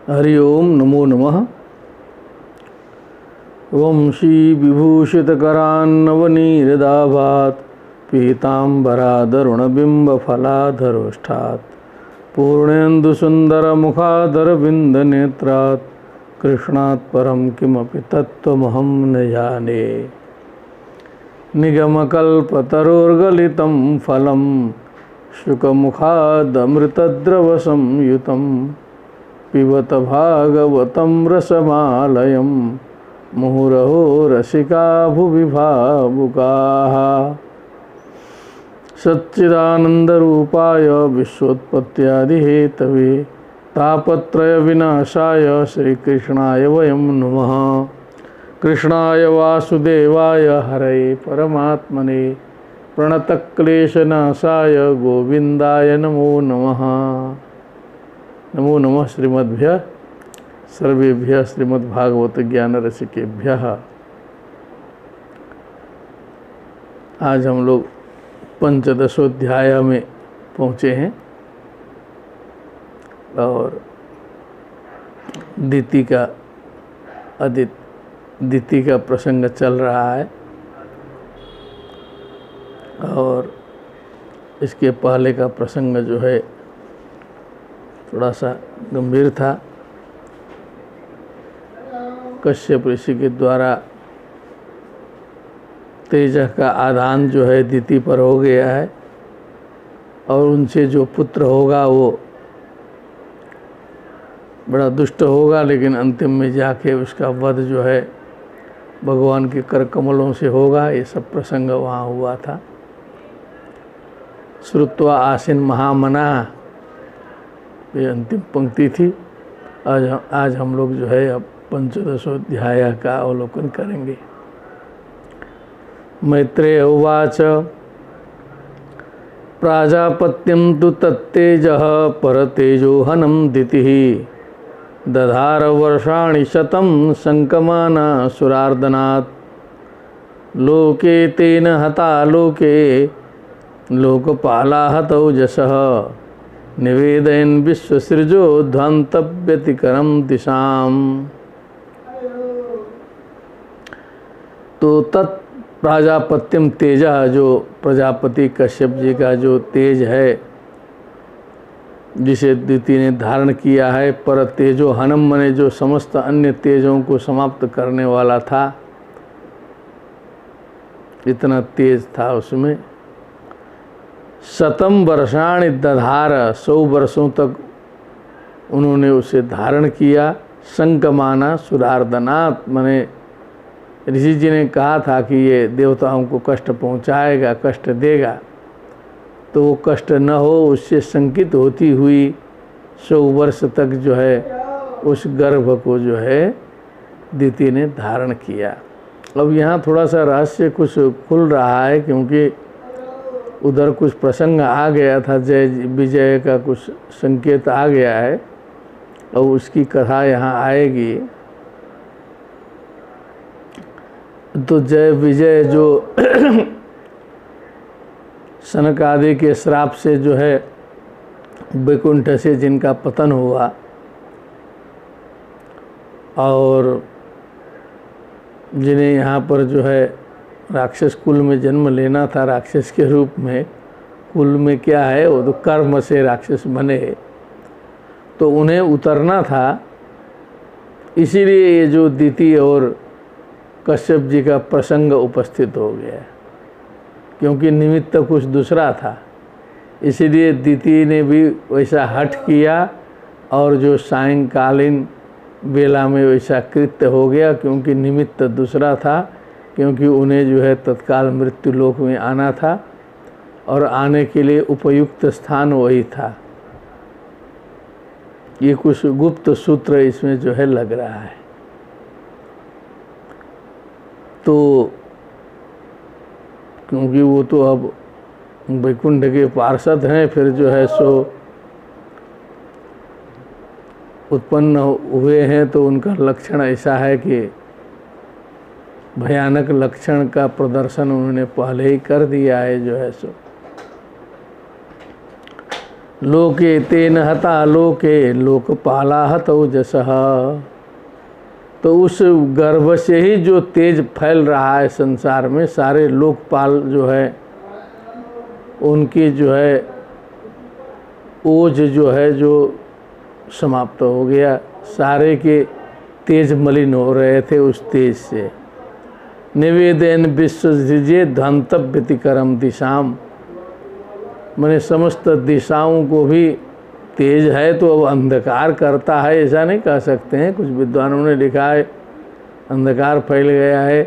हरि ओम नमो नमः। वंशी विभूषितकरान्नवनीरदाभात् पीताम्बरादरुणबिम्बफलाधरोष्ठात् पूर्णेन्दुसुन्दरमुखादरविन्दनेत्रात् कृष्णात् परं किमपि तत्त्वमहं न जाने। निगमकल्पतरोर्गलितं फलं शुकमुखादमृतद्रवसंयुतं पिबत भागवतं रसमालयं मुहुरहो रसिका भुवि भावुकाः। सच्चिदानन्दरूपाय विश्वोत्पत्त्यादिहेतवे तापत्रयविनाशाय श्रीकृष्णाय वयं नमः। कृष्णाय वासुदेवाय हरये परमात्मने प्रणतक्लेशनाशाय गोविन्दाय नमो नमः। नमो नमः श्रीमद्भ्यः सर्वेभ्यः श्रीमद्भागवत ज्ञान रसिकेभ्यः। आज हम लोग पंचदशोध्याय में पहुँचे हैं और दिति का प्रसंग चल रहा है और इसके पहले का प्रसंग जो है थोड़ा सा गंभीर था। कश्यप ऋषि के द्वारा तेज का आदान जो है दिति पर हो गया है और उनसे जो पुत्र होगा वो बड़ा दुष्ट होगा, लेकिन अंतिम में जाके उसका वध जो है भगवान के कर कमलों से होगा। ये सब प्रसंग वहाँ हुआ था। श्रुत्वा आसीन महामना, ये अंतिम पंक्ति थी। आज हम लोग जो है अब पंचदशोध्याय का अवलोकन करेंगे। मैत्रेय उवाच प्राजापत्यं तु तत्तेजः परतेजोहनं दितिः दधार वर्षाणि शतं संकमाना सुरार्दनात् लोके तेन हता लोके लोकपाला हतौ जसः निवेदयन् विश्वसृजो ध्वन्तव्यतिकरं दिशाम्। तो तत् प्राजापत्यम तेजा, जो प्रजापति कश्यप जी का जो तेज है जिसे दिति ने धारण किया है, पर तेजो हनम मने जो समस्त अन्य तेजों को समाप्त करने वाला था, इतना तेज था उसमें। शतम वर्षाणि दधार, 100 वर्षों तक उन्होंने उसे धारण किया। संकमाना सुरार्दनात्, मने ऋषि जी ने कहा था कि ये देवताओं को कष्ट पहुंचाएगा, कष्ट देगा, तो वो कष्ट न हो उससे शंकित होती हुई 100 वर्ष तक जो है उस गर्भ को जो है दिति ने धारण किया। अब यहाँ थोड़ा सा रहस्य कुछ खुल रहा है, क्योंकि उधर कुछ प्रसंग आ गया था, जय विजय का कुछ संकेत आ गया है और उसकी कथा यहाँ आएगी। तो जय विजय जो सनक आदि के श्राप से जो है वैकुंठ से जिनका पतन हुआ और जिन्हें यहाँ पर जो है राक्षस कुल में जन्म लेना था, राक्षस के रूप में, कुल में क्या है वो तो कर्म से राक्षस बने, तो उन्हें उतरना था। इसीलिए ये जो दिति और कश्यप जी का प्रसंग उपस्थित हो गया, क्योंकि निमित्त कुछ दूसरा था। इसीलिए दिति ने भी वैसा हठ किया और जो सायंकालीन बेला में वैसा कृत्य हो गया, क्योंकि निमित्त दूसरा था, क्योंकि उन्हें जो है तत्काल मृत्यु लोक में आना था और आने के लिए उपयुक्त स्थान वही था। ये कुछ गुप्त सूत्र इसमें जो है लग रहा है। तो क्योंकि वो तो अब वैकुंठ के पार्षद हैं, फिर जो है सो उत्पन्न हुए हैं, तो उनका लक्षण ऐसा है कि भयानक लक्षण का प्रदर्शन उन्होंने पहले ही कर दिया है जो है सो। लोके तेन हता लोके लोकपाला हतौ जसः। तो उस गर्भ से ही जो तेज फैल रहा है संसार में, सारे लोकपाल जो है उनकी जो है ओज जो है जो समाप्त हो गया, सारे के तेज मलिन हो रहे थे उस तेज से। निवेदन विश्वजिजे धंतव्यतिकरम दिशाम, मैंने समस्त दिशाओं को भी तेज है तो अब अंधकार करता है, ऐसा नहीं कह सकते हैं। कुछ विद्वानों ने लिखा है अंधकार फैल गया है,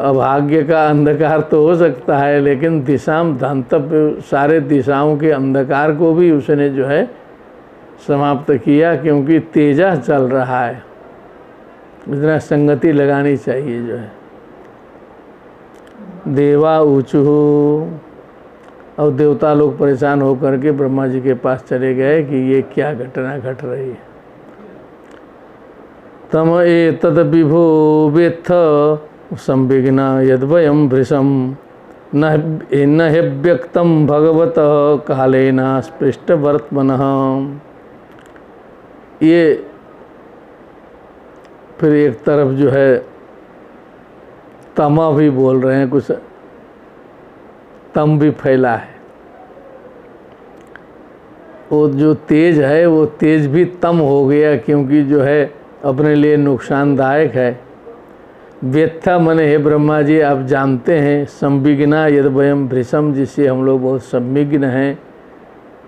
अभाग्य का अंधकार तो हो सकता है, लेकिन दिशाम धंतव्य, सारे दिशाओं के अंधकार को भी उसने जो है समाप्त किया, क्योंकि तेजा चल रहा है। इतना संगति लगानी चाहिए जो है। देवा ऊचुहु, और देवता लोग परेशान होकर के ब्रह्मा जी के पास चले गए कि ये क्या घटना घट रही है। तम एतद विभो वेत्थ संविघ्ना यद्वयं भृशं न ह्यव्यक्तं भगवत कालेन स्पृष्ट वर्तमनः। ये फिर एक तरफ जो है तमा भी बोल रहे हैं, कुछ तम भी फैला है। वो जो तेज है वो तेज भी तम हो गया, क्योंकि जो है अपने लिए नुकसानदायक है। व्यथा मने हे ब्रह्मा जी आप जानते हैं, संविघ्ना यद्वयं भृशम, जिससे हम लोग बहुत संविघ्न हैं,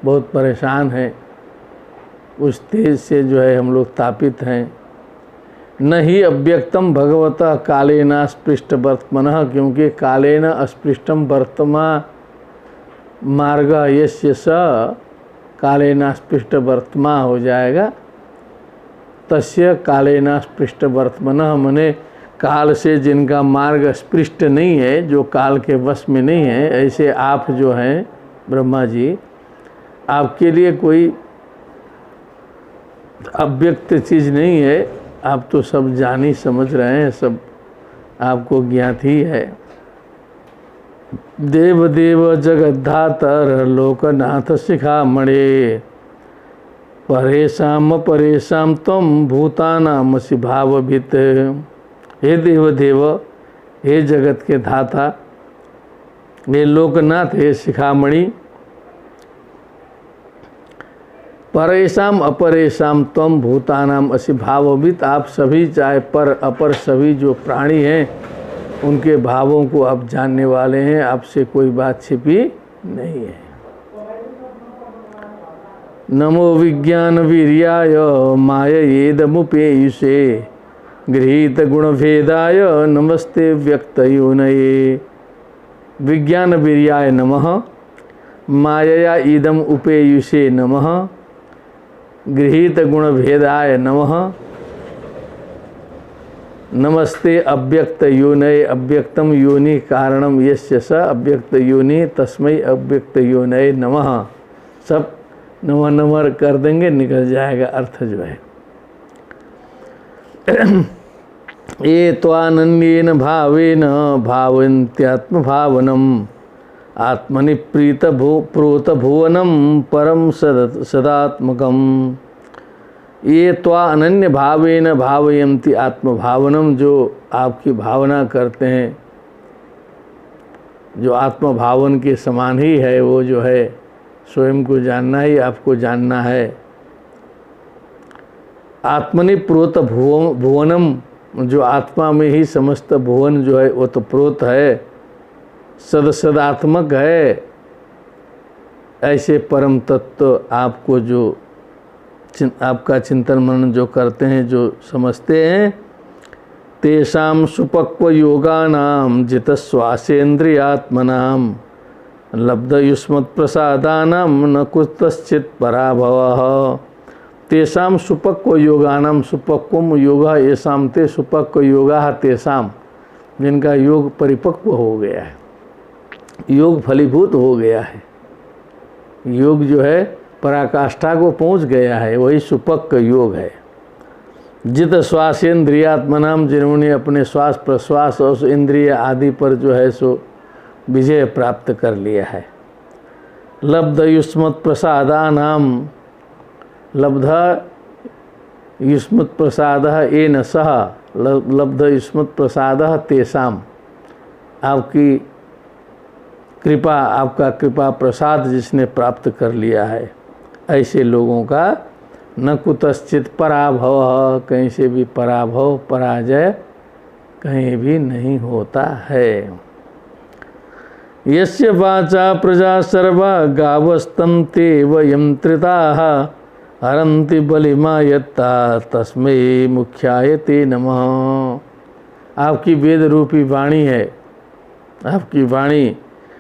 बहुत परेशान हैं, उस तेज से जो है हम लोग तापित हैं। न ही अव्यक्तम भगवता कालेन अस्पृष्ट वर्तमनः, क्योंकि कालेन अस्पृष्टम वर्तमा मार्ग यस्य स कालेन अस्पृष्ट वर्तमा हो जाएगा। तस्य कालेन स्पृष्ट वर्तमनः, मने काल से जिनका मार्ग स्पृष्ट नहीं है, जो काल के वश में नहीं है, ऐसे आप जो हैं ब्रह्मा जी, आपके लिए कोई अव्यक्त चीज़ नहीं है, आप तो सब जानी समझ रहे हैं, सब आपको ज्ञात ही है। देव देव जगद्धातर लोकनाथ शिखामणे, परेशाम परेशाम तम भूतानामसि भावभित। हे देव देव, हे जगत के धाता, हे लोकनाथ, हे शिखामणि, परेशाम अपरेशाम त्वम भूतानाम असि भाववित, आप सभी चाहे पर अपर सभी जो प्राणी हैं उनके भावों को आप जानने वाले हैं, आपसे कोई बात छिपी नहीं है। नमो विज्ञान वीर्याय मायेदमुपेयुषे, गृहीत गुण भेदाय नमस्ते व्यक्तयोनये। विज्ञान वीर्याय नमः, मायया इदम उपेयुषे नमः, गृहीत गुण भेदाय नमः, नमस्ते अव्यक्त योनये। अव्यक्तम योनि कारणम यस्य स अव्यक्त योनि तस्मै अव्यक्त योनये नमः। सब नमः नमः कर देंगे, निकल जाएगा अर्थ जो है। ये त्वानन्येन भावेन भावन्त्यात्म भावनम, आत्मनि प्रोत भुवनम परम सदात्मकम। ये त्वा अनन्य भावेन भावयन्ति आत्मभावनम, जो आपकी भावना करते हैं, जो आत्मभावन के समान ही है, वो जो है स्वयं को जानना ही आपको जानना है। आत्मनि प्रोत भुवनम, जो आत्मा में ही समस्त भुवन जो है वो तो प्रोत है, सदात्मक है। ऐसे परम तत्व आपको जो आपका चिंतन मनन जो करते हैं, जो समझते हैं, तेषाम सुपक्व योगानाम जितश्वासेन्द्रियात्मनाम लब्ध युष्मत् प्रसादानाम न कुतश्चित् पराभवः। तेषाम सुपक्व योगानाम, सुपक्वम योगा येषाम ते सुपक्व योगा तेषाम, जिनका योग परिपक्व हो गया है, योग फलीभूत हो गया है, योग जो है पराकाष्ठा को पहुंच गया है, वही सुपक्व योग है। जित श्वासेन्द्रियात्मनाम, जिन्होंने अपने श्वास प्रश्वास और इंद्रिय आदि पर जो है सो विजय प्राप्त कर लिया है। लब्ध युष्मत् प्रसादानाम लब्ध युष्मत् प्रसादः येन सह लब्ध युष्मत् प्रसादः तेषाम, आपकी कृपा, आपका कृपा प्रसाद जिसने प्राप्त कर लिया है, ऐसे लोगों का न कुतश्चित पराभव, कहीं से भी पराभव पराजय कहीं भी नहीं होता है। यस्य वाचा प्रजा सर्वा गावस्तं ते वयंत्रिताः हरन्ति बलिमा यत्ता तस्मै मुख्याय ते नमः। आपकी वेद रूपी वाणी है, आपकी वाणी,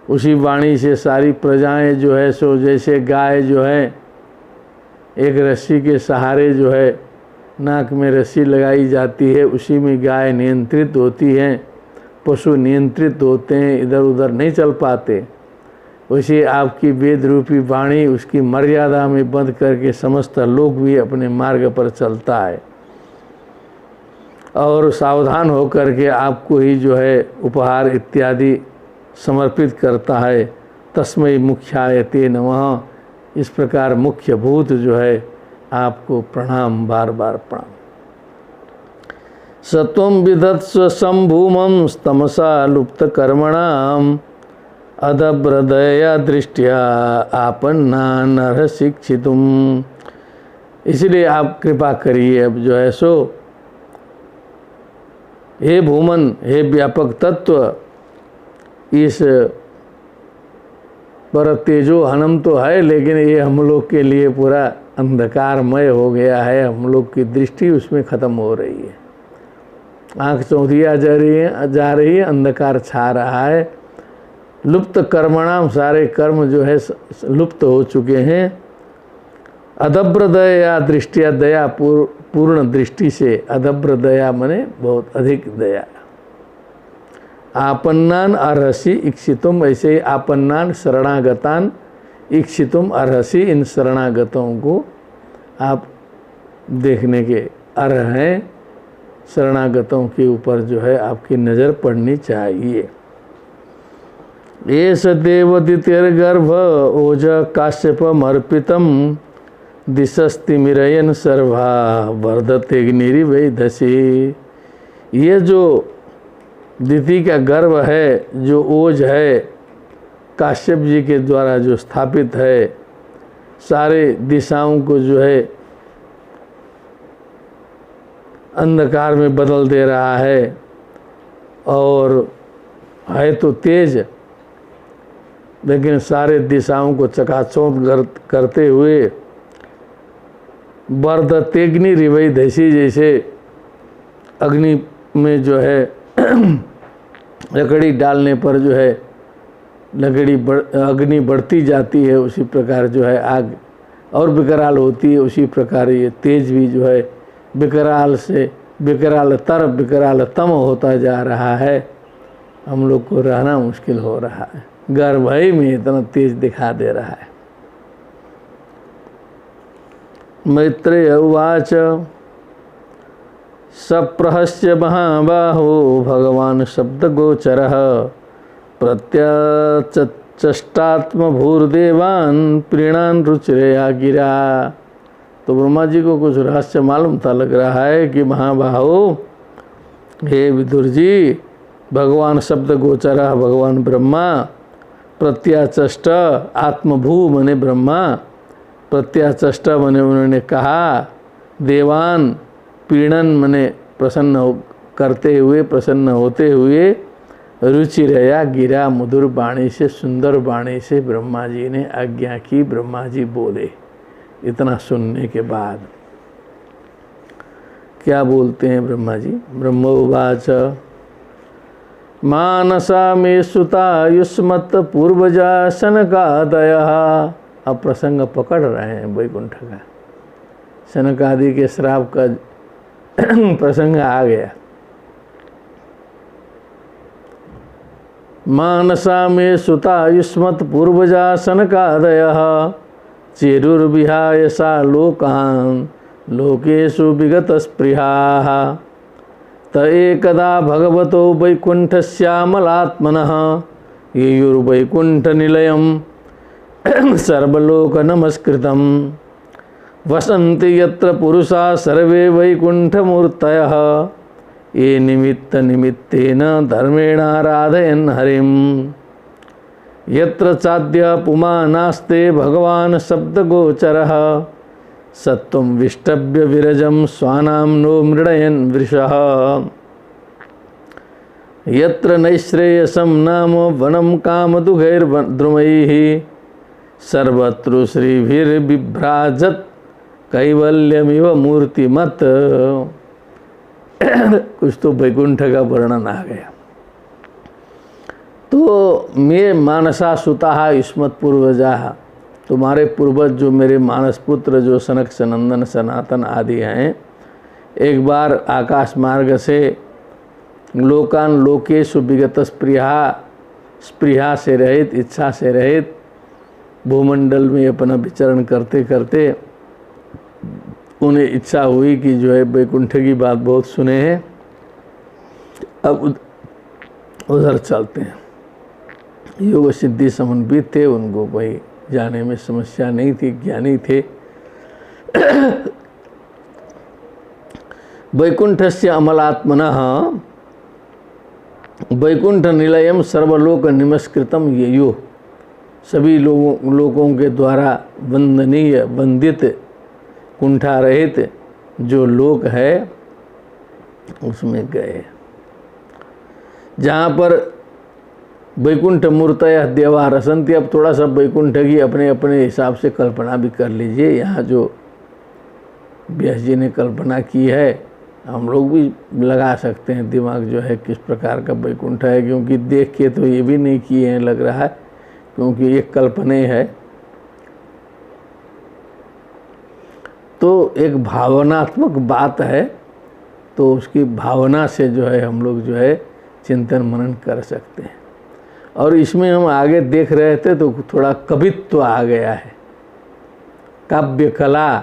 उसी वाणी से सारी प्रजाएं जो है सो जैसे गाय जो है एक रस्सी के सहारे जो है नाक में रस्सी लगाई जाती है, उसी में गाय नियंत्रित होती हैं, पशु नियंत्रित होते हैं, इधर उधर नहीं चल पाते। वैसे आपकी वेद रूपी वाणी उसकी मर्यादा में बंद करके समस्त लोग भी अपने मार्ग पर चलता है और सावधान होकर के आपको ही जो है उपहार इत्यादि समर्पित करता है। तस्मै मुख्याय ते नमः। इस प्रकार मुख्य भूत जो है आपको प्रणाम, बार बार प्रणाम। सत्वं विधत्स्व संभूमं तमसा लुप्त कर्मणाम अदब्रदया दृष्टिया आपन्ना नर शिक्षितुम। इसलिए आप कृपा करिए अब जो है सो, हे भूमन, हे व्यापक तत्व, इस पर तेजो हनम तो है, लेकिन ये हम लोग के लिए पूरा अंधकारमय हो गया है, हम लोग की दृष्टि उसमें ख़त्म हो रही है, आँख चौंधिया जा रही है, अंधकार छा रहा है। लुप्त कर्मणाम, सारे कर्म जो है लुप्त हो चुके हैं। अदब्र दया दृष्टिया, दया पूर्ण दृष्टि से, अदब्र दया मने बहुत अधिक दया। आपन्नान अर्हसि इक्षितुम, ऐसे ही आपन्नान शरणागतान इक्षितुम अर्हसि, इन शरणागतों को आप देखने के अर्ह हैं, शरणागतों के ऊपर जो है आपकी नज़र पड़नी चाहिए। एष देवदितिर्गर्भ ओज काश्यपमर्पितं दिशस्तिमिरयन् सर्वा वर्धतेग्निरिवैधसी। ये जो दिति का गर्भ है, जो ओज है, काश्यप जी के द्वारा जो स्थापित है, सारे दिशाओं को जो है अंधकार में बदल दे रहा है और है तो तेज, लेकिन सारे दिशाओं को चकाचौंध करते हुए वर्धतेग्नि रिवैधसी, जैसे अग्नि में जो है लकड़ी डालने पर जो है अग्नि बढ़ती जाती है, उसी प्रकार जो है आग और विकराल होती है, उसी प्रकार ये तेज भी जो है विकराल से विकरालतम होता जा रहा है। हम लोग को रहना मुश्किल हो रहा है, गर्भ ही में इतना तेज दिखा दे रहा है। मैत्रेय उवाच सप्रहस्य महाबाहो भगवान शब्दगोचरः प्रत्यचष्टात्मभूर्देवान् प्रीणान् रुचिरया गिरा। तो ब्रह्मा जी को कुछ रहस्य मालूम था, लग रहा है कि महाबाहो, हे विदुर जी, भगवान शब्दगोचरः, भगवान ब्रह्मा, प्रत्याचष्ट आत्मभू मने ब्रह्मा, प्रत्याचष्ट मने उन्होंने कहा, देवान पीड़न मने प्रसन्न करते हुए, प्रसन्न होते हुए, रुचि रया गिरा, मधुर वाणी से, सुंदर वाणी से ब्रह्मा जी ने आज्ञा की। ब्रह्मा जी बोले। इतना सुनने के बाद क्या बोलते हैं ब्रह्मा जी? ब्रह्मोवाच मानसा में सुता युष्मत पूर्वजा शनकादयः। अब प्रसंग पकड़ रहे हैं वैकुंठ का, शनकादि के श्राप का प्रसंग आ गया। मानसा में सुता युष्मत पूर्वजा शनकादयः चेरुर्विहाय सा लोकान् लोकेषु विगत स्पृहाः त एकदा भगवतो वैकुंठस्यामलात्मनः येयुर्वैकुंठनिलयं सर्वलोक नमस्कृतं वसन्ति यत्र पुरुषा सर्वे वैकुंठमूर्तयः ये निमित्त निमित्तेन धर्मेणाराधयन् हरिं यत्र चाद्य पुमानास्ते भगवान् शब्दगोचरः सत्वं विष्टभ्य विरजं स्वानां नो मृडयन् वृषः यत्र नैश्रेयसं नाम वनं कामदुघैर्द्रुमैः सर्वत्र श्रीभिर्बिभ्राजत् कैवल्यमिव मूर्तिमत्। कुछ तो वैकुंठ का वर्णन आ गया। तो मे मानसा सुता युष्मत् पूर्वजा, तुम्हारे पूर्वज जो मेरे मानस पुत्र जो सनक सनंदन सनातन आदि हैं, एक बार आकाश मार्ग से लोकान लोकेशु विगत स्पृहा से रहित, इच्छा से रहित भूमंडल में अपना विचरण करते करते उन्हें इच्छा हुई कि जो है वैकुंठ की बात बहुत सुने हैं, अब उधर चलते हैं। योग सिद्धि समन्वित थे, उनको कोई जाने में समस्या नहीं थी, ज्ञानी थे। वैकुंठस्य अमलात्मनः वैकुंठ निलयम सर्वलोक नमस्कृतम येयो, सभी लोगों के द्वारा वंदनीय वंदित कुंठा रहित जो लोक है उसमें गए, जहाँ पर वैकुंठ मूर्तयः देवा रसन्ति। अब थोड़ा सा वैकुंठ की अपने अपने हिसाब से कल्पना भी कर लीजिए। यहाँ जो व्यास जी ने कल्पना की है, हम लोग भी लगा सकते हैं दिमाग जो है किस प्रकार का वैकुंठ है, क्योंकि देख के तो ये भी नहीं किए हैं लग रहा है, क्योंकि ये कल्पना है। तो एक भावनात्मक बात है, तो उसकी भावना से जो है हम लोग जो है चिंतन मनन कर सकते हैं। और इसमें हम आगे देख रहे थे तो थोड़ा कवित्व आ गया है, काव्य कला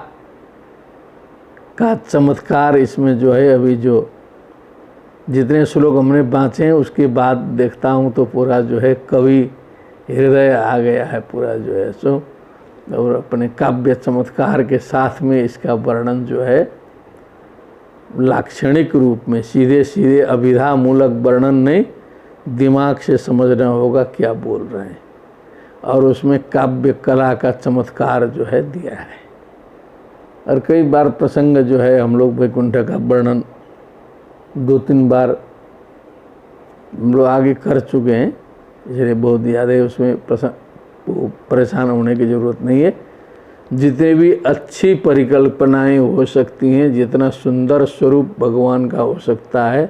का चमत्कार इसमें जो है। अभी जो जितने श्लोक हमने बाँचे हैं उसके बाद देखता हूँ तो पूरा जो है कवि हृदय आ गया है पूरा जो है सो, और अपने काव्य चमत्कार के साथ में इसका वर्णन जो है लाक्षणिक रूप में, सीधे सीधे अभिधा मूलक वर्णन नहीं, दिमाग से समझना होगा क्या बोल रहे हैं, और उसमें काव्य कला का चमत्कार जो है दिया है। और कई बार प्रसंग जो है हम लोग वैकुंठ का वर्णन 2-3 बार हम लोग आगे कर चुके हैं, इसलिए बहुत याद है, उसमें परेशान होने की ज़रूरत नहीं है। जितने भी अच्छी परिकल्पनाएं हो सकती हैं, जितना सुंदर स्वरूप भगवान का हो सकता है,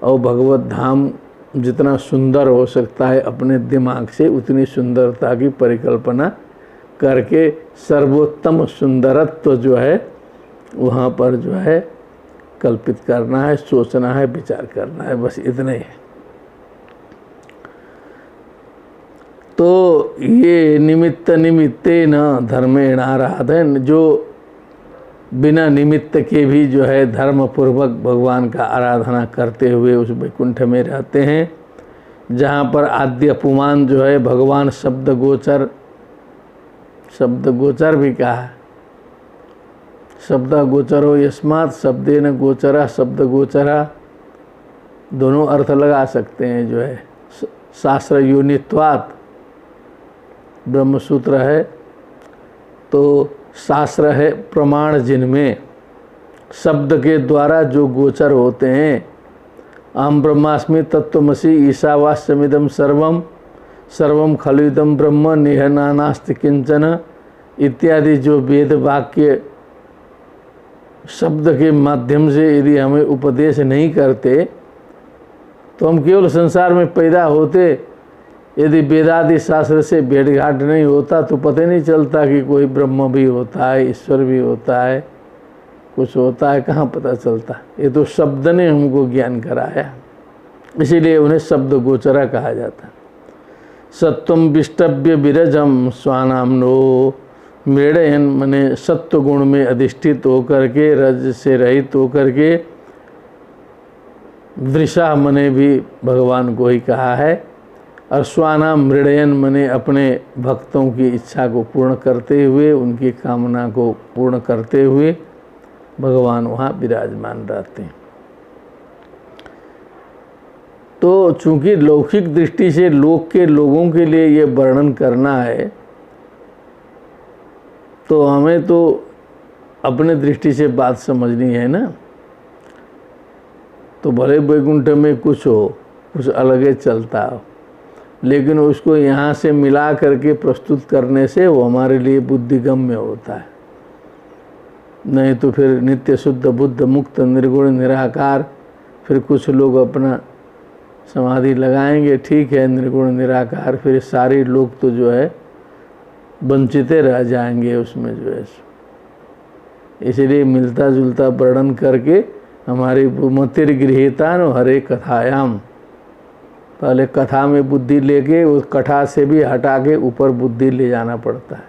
और भगवत धाम जितना सुंदर हो सकता है अपने दिमाग से, उतनी सुंदरता की परिकल्पना करके सर्वोत्तम सुंदरत्व जो है वहाँ पर जो है कल्पित करना है, सोचना है, विचार करना है, बस इतना ही है। तो ये निमित्त निमित्ते न धर्मेण आराधन, जो बिना निमित्त के भी जो है धर्मपूर्वक भगवान का आराधना करते हुए उस वैकुंठ में रहते हैं, जहाँ पर आद्य पुमान जो है भगवान शब्द गोचर भी कहा, शब्द गोचरो यस्मात् शब्देन गोचरा शब्द गोचरा, दोनों अर्थ लगा सकते हैं जो है। शास्त्र योनित्वात् ब्रह्मसूत्र है, तो शास्त्र है प्रमाण जिनमें शब्द के द्वारा जो गोचर होते हैं। अहम ब्रह्मास्मि तत्त्वमसि ईशावास्यमिदं सर्वम सर्वम खलुइदं ब्रह्म निहना नास्ति किंचन इत्यादि जो वेद वाक्य शब्द के माध्यम से यदि हमें उपदेश नहीं करते तो हम केवल संसार में पैदा होते। यदि वेदादि शास्त्र से भेंटघाट नहीं होता तो पता नहीं चलता कि कोई ब्रह्म भी होता है, ईश्वर भी होता है, कुछ होता है, कहाँ पता चलता। ये तो शब्द ने हमको ज्ञान कराया, इसीलिए उन्हें शब्द गोचरा कहा जाता। सत्वम विष्टभ्य विरजम स्वानाम नो मृडयन, मने सत्व गुण में अधिष्ठित होकर के, रज से रहित होकर के, वृषा मने भी भगवान को ही कहा है, और स्वानाम मृडयन मने अपने भक्तों की इच्छा को पूर्ण करते हुए, उनकी कामना को पूर्ण करते हुए भगवान वहाँ विराजमान रहते हैं। तो चूंकि लौकिक दृष्टि से लोक के लोगों के लिए ये वर्णन करना है, तो हमें तो अपने दृष्टि से बात समझनी है ना। तो भले वैकुंठ में कुछ हो, कुछ अलग ही चलता हो, लेकिन उसको यहाँ से मिला करके प्रस्तुत करने से वो हमारे लिए बुद्धिगम्य होता है। नहीं तो फिर नित्य शुद्ध बुद्ध मुक्त निर्गुण निराकार, फिर कुछ लोग अपना समाधि लगाएंगे, ठीक है निर्गुण निराकार, फिर सारे लोग तो जो है वंचित रह जाएंगे उसमें जो है। इसलिए मिलता जुलता वर्णन करके हमारी मतिर गृहीता न हरे कथायाम, पहले कथा में बुद्धि लेके उस कथा से भी हटा के ऊपर बुद्धि ले जाना पड़ता है।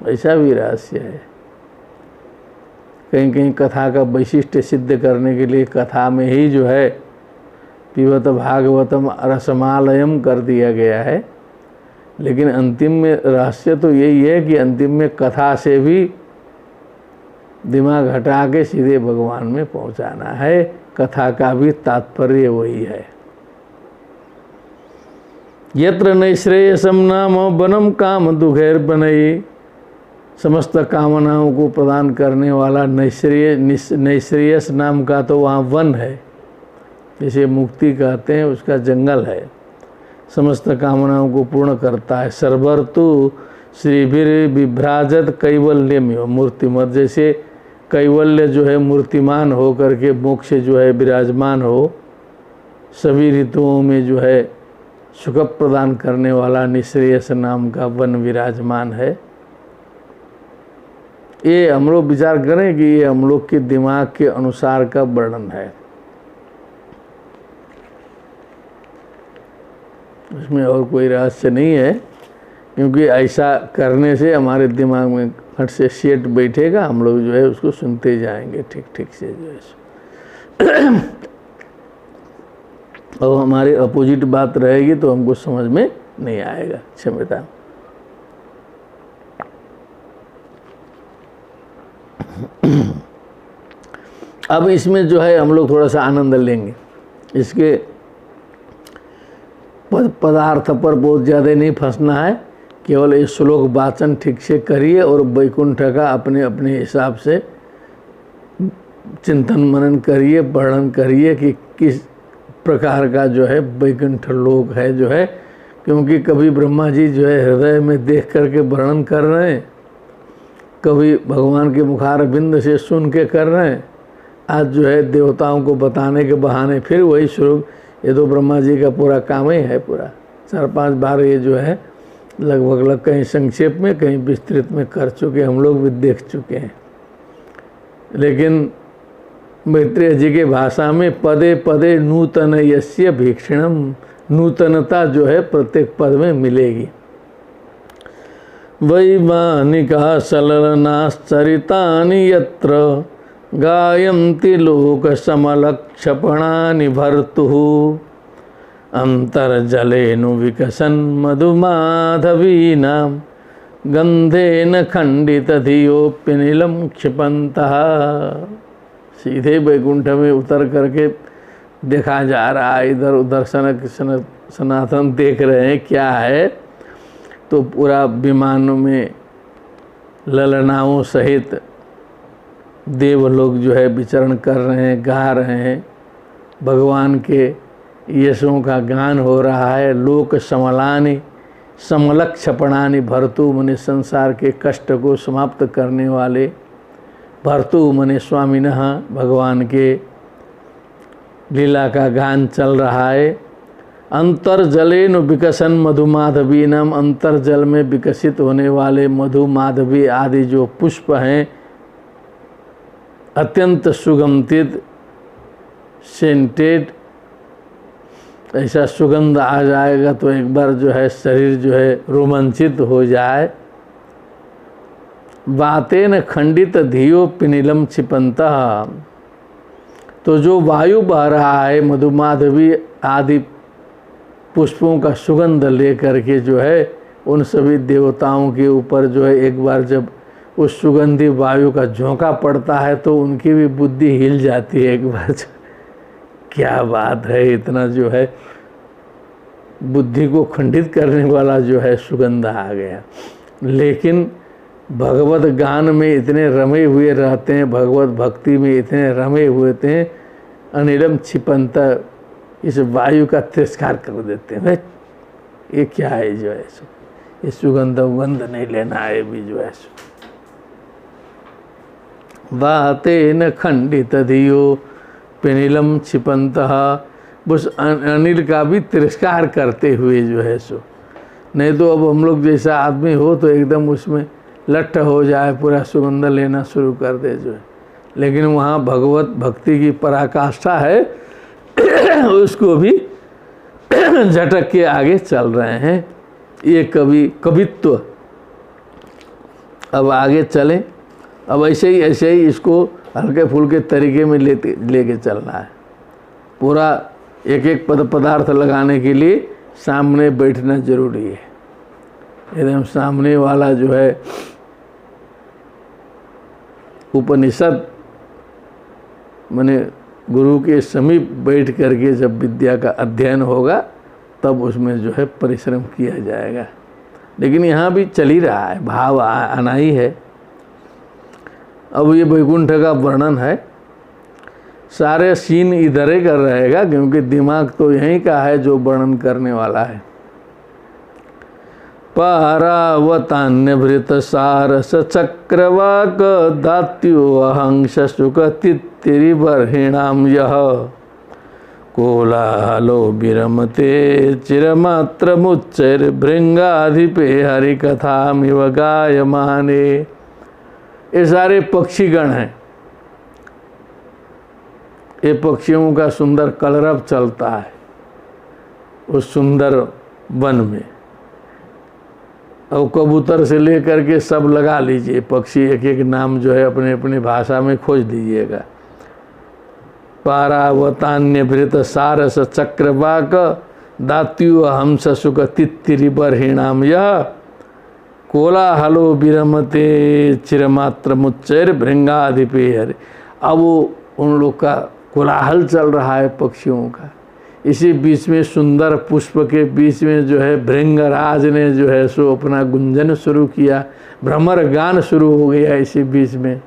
ऐसा भी रहस्य है। कहीं कहीं कथा का वैशिष्ट्य सिद्ध करने के लिए कथा में ही जो है पिबत भागवतम रसमालयम कर दिया गया है, लेकिन अंतिम में रहस्य तो यही है कि अंतिम में कथा से भी दिमाग हटा के सीधे भगवान में पहुंचाना है। कथा का भी तात्पर्य वही है। यत्र नैश्रेयसम नाम वनम काम दुघैर बनई, समस्त कामनाओं को प्रदान करने वाला नैश्रेयस नाम का तो वहाँ वन है, जिसे मुक्ति कहते हैं, उसका जंगल है, समस्त कामनाओं को पूर्ण करता है। सर्वर्तु श्रीभिर विभ्राजत कैवल्यम मूर्तिमत, जैसे कैवल्य जो है मूर्तिमान हो करके मोक्ष जो है विराजमान हो, सभी ऋतुओं में जो है सुख प्रदान करने वाला निश्रेयस नाम का वन विराजमान है। ये हम लोग विचार करें कि ये हम लोग के दिमाग के अनुसार का वर्णन है, उसमें और कोई रहस्य नहीं है। क्योंकि ऐसा करने से हमारे दिमाग में फट से सेट बैठेगा, हम लोग जो है उसको सुनते जाएंगे ठीक ठीक से जो है। और हमारी अपोजिट बात रहेगी तो हमको समझ में नहीं आएगा। क्षमता अब इसमें जो है हम लोग थोड़ा सा आनंद लेंगे। इसके पदार्थ पर बहुत ज़्यादा नहीं फंसना है, केवल इस श्लोक वाचन ठीक से करिए और वैकुंठ का अपने अपने हिसाब से चिंतन मनन करिए, वर्णन करिए कि किस प्रकार का जो है वैकुंठ लोक है जो है। क्योंकि कभी ब्रह्मा जी जो है हृदय में देख करके वर्णन कर रहे हैं, कभी भगवान के मुखार बिंद से सुन के कर रहे हैं, आज जो है देवताओं को बताने के बहाने फिर वही श्लोक। ये तो ब्रह्मा जी का पूरा काम ही है, पूरा 4-5 बार ये जो है लगभग कहीं संक्षेप में कहीं विस्तृत में कर चुके, हम लोग भी देख चुके हैं। लेकिन मैत्रेय जी के भाषा में पदे पदे नूतन यस्य भीक्षणम, नूतनता जो है प्रत्येक पद में मिलेगी। वैमानिका सललनाश्चरितानि यत्र गायन्ति लोक समलक्षपणानि भर्तुः, अंतर्जलेनु विकसन मधुमाधवीनां गंधेन खंडित धियोप्यनिलम क्षिपन्तः। सीधे वैकुंठ में उतर करके देखा जा रहा है, इधर उधर सनातन देख रहे हैं क्या है। तो पूरा विमानों में ललनाओं सहित देव लोग जो है विचरण कर रहे हैं, गा रहे हैं, भगवान के यशों का गान हो रहा है। लोक समलानि समलक्षपणानि भर्तु मने संसार के कष्ट को समाप्त करने वाले, भर्तु मने स्वामिनः भगवान के लीला का गान चल रहा है। अंतर्जलेन विकसन मधुमाधवीनम, अंतर्जल में विकसित होने वाले मधुमाधवी आदि जो पुष्प हैं, अत्यंत सुगंधित सेंटेड, ऐसा सुगंध आ जाएगा तो एक बार जो है शरीर जो है रोमांचित हो जाए। वातेन खंडित धियो पिनीलम क्षिपन्तः, तो जो वायु बह रहा है मधुमाधवी आदि पुष्पों का सुगंध लेकर के जो है उन सभी देवताओं के ऊपर जो है एक बार जब उस सुगंधी वायु का झोंका पड़ता है तो उनकी भी बुद्धि हिल जाती है एक बार। क्या बात है, इतना जो है बुद्धि को खंडित करने वाला जो है सुगंध आ गया। लेकिन भगवत गान में इतने रमे हुए रहते हैं, भगवत भक्ति में इतने रमे हुए थे, अनिलम छिपंत इस वायु का तिरस्कार कर देते हैं। ये क्या है जो है सो, ये सुगंध उगंध नहीं लेना है भी जो है सो। वाते न खंडित धियो पिनीलम छिपंत, बस अनिल का भी तिरस्कार करते हुए जो है सो। नहीं तो अब हम लोग जैसा आदमी हो तो एकदम उसमें लट्ठ हो जाए, पूरा सुगंध लेना शुरू कर दे जो है। लेकिन वहाँ भगवत भक्ति की पराकाष्ठा है, उसको भी झटक के आगे चल रहे हैं। ये कवित्व अब आगे चलें। अब ऐसे ही इसको हल्के फुल्के तरीके में लेके चलना है। पूरा एक एक पदार्थ लगाने के लिए सामने बैठना जरूरी है। एकदम सामने वाला जो है उपनिषद माने गुरु के समीप बैठ करके जब विद्या का अध्ययन होगा तब उसमें जो है परिश्रम किया जाएगा। लेकिन यहाँ भी चल ही रहा है, भाव आना ही है। अब ये वैकुंठ का वर्णन है, सारे सीन इधर ही कर रहेगा क्योंकि दिमाग तो यहीं का है जो वर्णन करने वाला है। पारावतान्यभृत सारस चक्रवाक दात्यो अहंस सुख तित्तिरिबर्हिणाम यह कोलाहलो विरमते चिरमात्र मुच्चैर भृंगाधिपे हरिकथामिव गायमाने। ये सारे पक्षीगण हैं। ये पक्षियों का सुंदर कलरव चलता है उस सुंदर वन में। अब कबूतर से लेकर के सब लगा लीजिए, पक्षी एक एक नाम जो है अपने अपनी भाषा में खोज लीजिएगा। पारावतान्यभृत सारस चक्रवाक दात्यो हंस सुख तित्तिरिबर्हिणाम यह कोलाहलो विरमते चिरमात्र मुच्चैर भृंगाधिपे हरि। अब वो उन लोग का कोलाहल चल रहा है पक्षियों का। इसी बीच में सुंदर पुष्प के बीच में जो है भृंगराज ने जो है सो अपना गुंजन शुरू किया, भ्रमर गान शुरू हो गया। इसी बीच में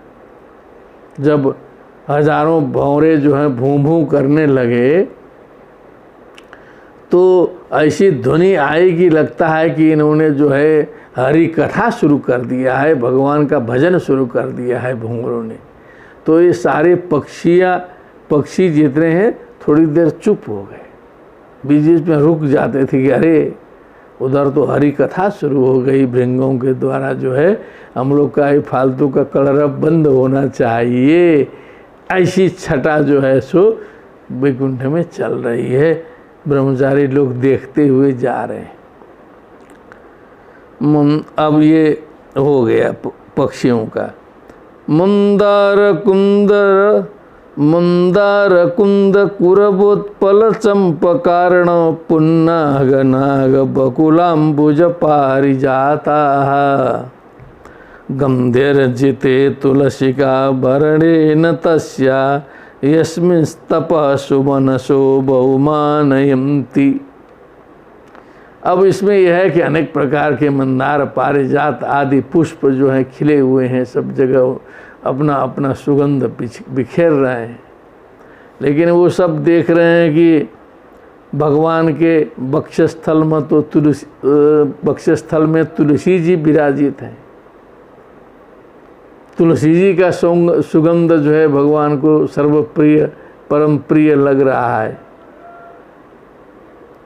जब हजारों भौरे जो हैं भूं भूं करने लगे तो ऐसी ध्वनि आएगी, लगता है कि इन्होंने जो है हरि कथा शुरू कर दिया है, भगवान का भजन शुरू कर दिया है भूंगरों ने। तो ये सारे पक्षी जितने हैं थोड़ी देर चुप हो गए, बीच में रुक जाते थे कि अरे उधर तो हरि कथा शुरू हो गई भृंगों के द्वारा, जो है हम लोग का ये फालतू का कलरव बंद होना चाहिए। ऐसी छटा जो है सो वैकुंठ में चल रही है। ब्रह्मचारी लोग देखते हुए जा रहे हैं। अब ये हो गया पक्षियों का। मंदार कुंद कुरबोत्पल चंपकारण पुन्नाग नाग बकुलाम्बुज पारिजाता गंधेर्जिते तुलसिका भरणेन तस्या यस्मिंस्तप सुमनसो बहुमानयन्ति। अब इसमें यह है कि अनेक प्रकार के मंदार पारिजात आदि पुष्प जो हैं खिले हुए हैं, सब जगह अपना अपना सुगंध बिखेर रहे हैं। लेकिन वो सब देख रहे हैं कि भगवान के वक्षस्थल में तो वक्षस्थल में तुलसी जी विराजित हैं। तुलसी जी का सुगंध जो है भगवान को सर्वप्रिय परम प्रिय लग रहा है।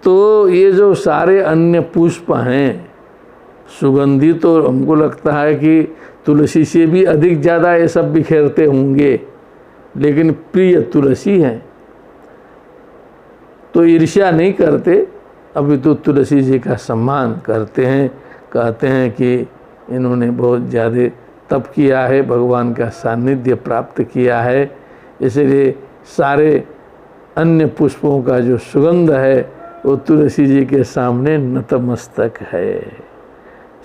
तो ये जो सारे अन्य पुष्प हैं सुगंधी, तो हमको लगता है कि तुलसी से भी अधिक ज़्यादा ये सब बिखेरते होंगे, लेकिन प्रिय तुलसी हैं तो ईर्ष्या नहीं करते, अभी तो तुलसी जी का सम्मान करते हैं। कहते हैं कि इन्होंने बहुत ज़्यादा तप किया है, भगवान का सानिध्य प्राप्त किया है, इसलिए सारे अन्य पुष्पों का जो सुगंध है वो तुलसी जी के सामने नतमस्तक है।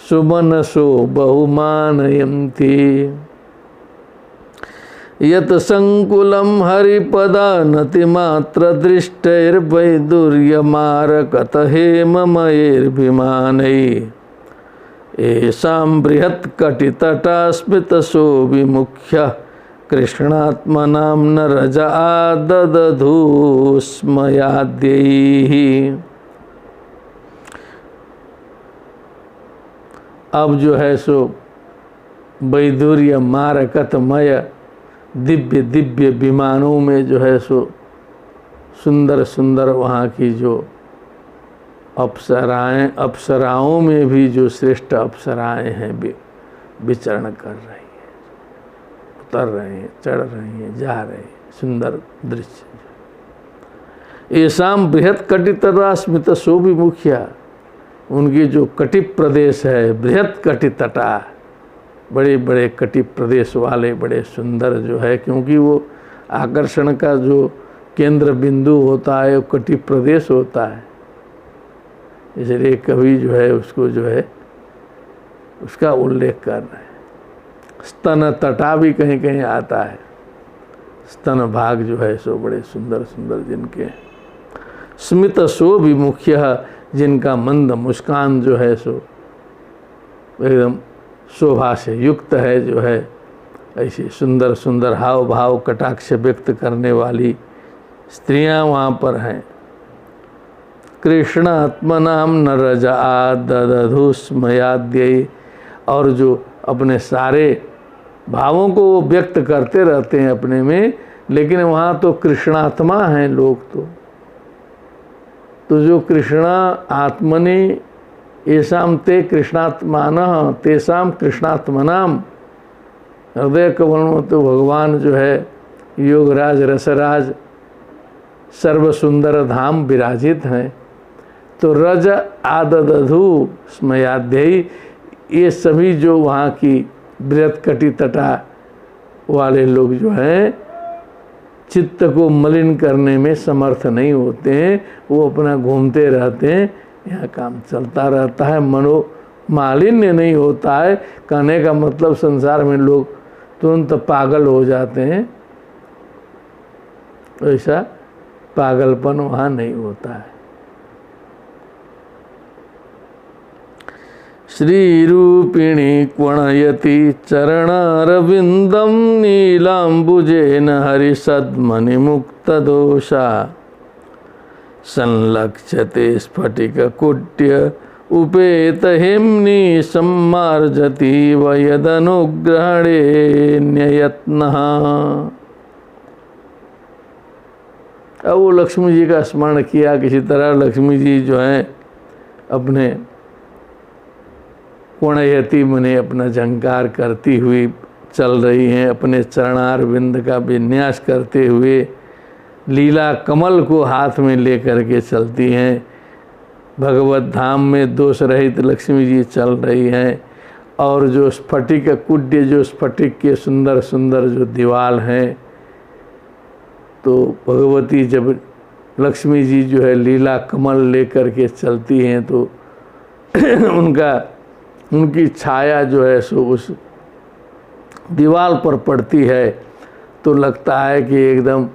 सुमनसो बहुमानयन्ति यत संकुलम हरिपदानतिमात्र दृष्टैर्वैदुर्यमारकत हेममयैर्भिमानैः येषां बृहत्कटितटास्मितसो विमुख्य कृष्णात्मनां न रज आददधूस्मयाद्यैः। अब जो है सो वैदुर्य मारकतमय दिव्य दिव्य विमानों में जो है सो सुंदर सुंदर वहाँ की जो अप्सराओं में भी जो श्रेष्ठ अप्सराएं हैं विचरण कर रही हैं, उतर रहे हैं, चढ़ रही हैं, जा रहे हैं। सुंदर दृश्य। येषां बृहत् कटितटा स्मित शोभिमुख्या, उनकी जो कटिप प्रदेश है, बृहत् कटितटा, बड़े बड़े कटिप प्रदेश वाले बड़े सुंदर जो है, क्योंकि वो आकर्षण का जो केंद्र बिंदु होता है वो कटिप प्रदेश होता है, इसलिए कवि जो है उसको जो है उसका उल्लेख कर रहे हैं। स्तन तटा भी कहीं कहीं आता है, स्तन भाग जो है सो बड़े सुंदर सुंदर जिनके। स्मित सो विमुख्य, जिनका मंद मुस्कान जो है सो एकदम शोभा से युक्त है, जो है ऐसी सुंदर सुंदर हाव भाव कटाक्ष व्यक्त करने वाली स्त्रियां वहाँ पर हैं। कृष्ण आत्मनाम न रज आददधूस्मयाद्यैः, और जो अपने सारे भावों को वो व्यक्त करते रहते हैं अपने में, लेकिन वहाँ तो कृष्णात्मा हैं लोग। तो जो कृष्णा आत्मनि येषां ते कृष्णात्मानः तेषां कृष्णात्मनाम, हृदय कमल में तो भगवान जो है योगराज रसराज सर्व सुंदर धाम विराजित हैं। तो रज आददधू स्मयाद्यैः, ये सभी जो वहाँ की बृहत् कटि तटा वाले लोग जो हैं चित्त को मलिन करने में समर्थ नहीं होते हैं, वो अपना घूमते रहते हैं, यहाँ काम चलता रहता है, मनो मालिन्य नहीं होता है। कहने का मतलब संसार में लोग तुरंत पागल हो जाते हैं, ऐसा पागलपन वहाँ नहीं होता है। श्रीरूपिणी क्वणयति चरणारविंदम नीलांबुजेन हरिसद्मनिमुक्तदोषा संलक्ष्यते स्फटिककुट्य उपेतहिम्नि सम्मार्जति वयदनुग्रहणेऽन्ययत्नः। अब वो लक्ष्मी जी का स्मरण किया, किसी तरह लक्ष्मी जी जो हैं अपने क्वणयति मने अपना झंकार करती हुई चल रही हैं, अपने चरणार बिंद का विन्यास करते हुए लीला कमल को हाथ में लेकर के चलती हैं। भगवत धाम में दोष रहित लक्ष्मी जी चल रही हैं, और जो स्फटिक कुड्य, जो स्फटिक के सुंदर सुंदर जो दीवाल हैं, तो भगवती जब लक्ष्मी जी जो है लीला कमल लेकर के चलती हैं तो उनकी छाया जो है सो उस दीवार पर पड़ती है, तो लगता है कि एकदम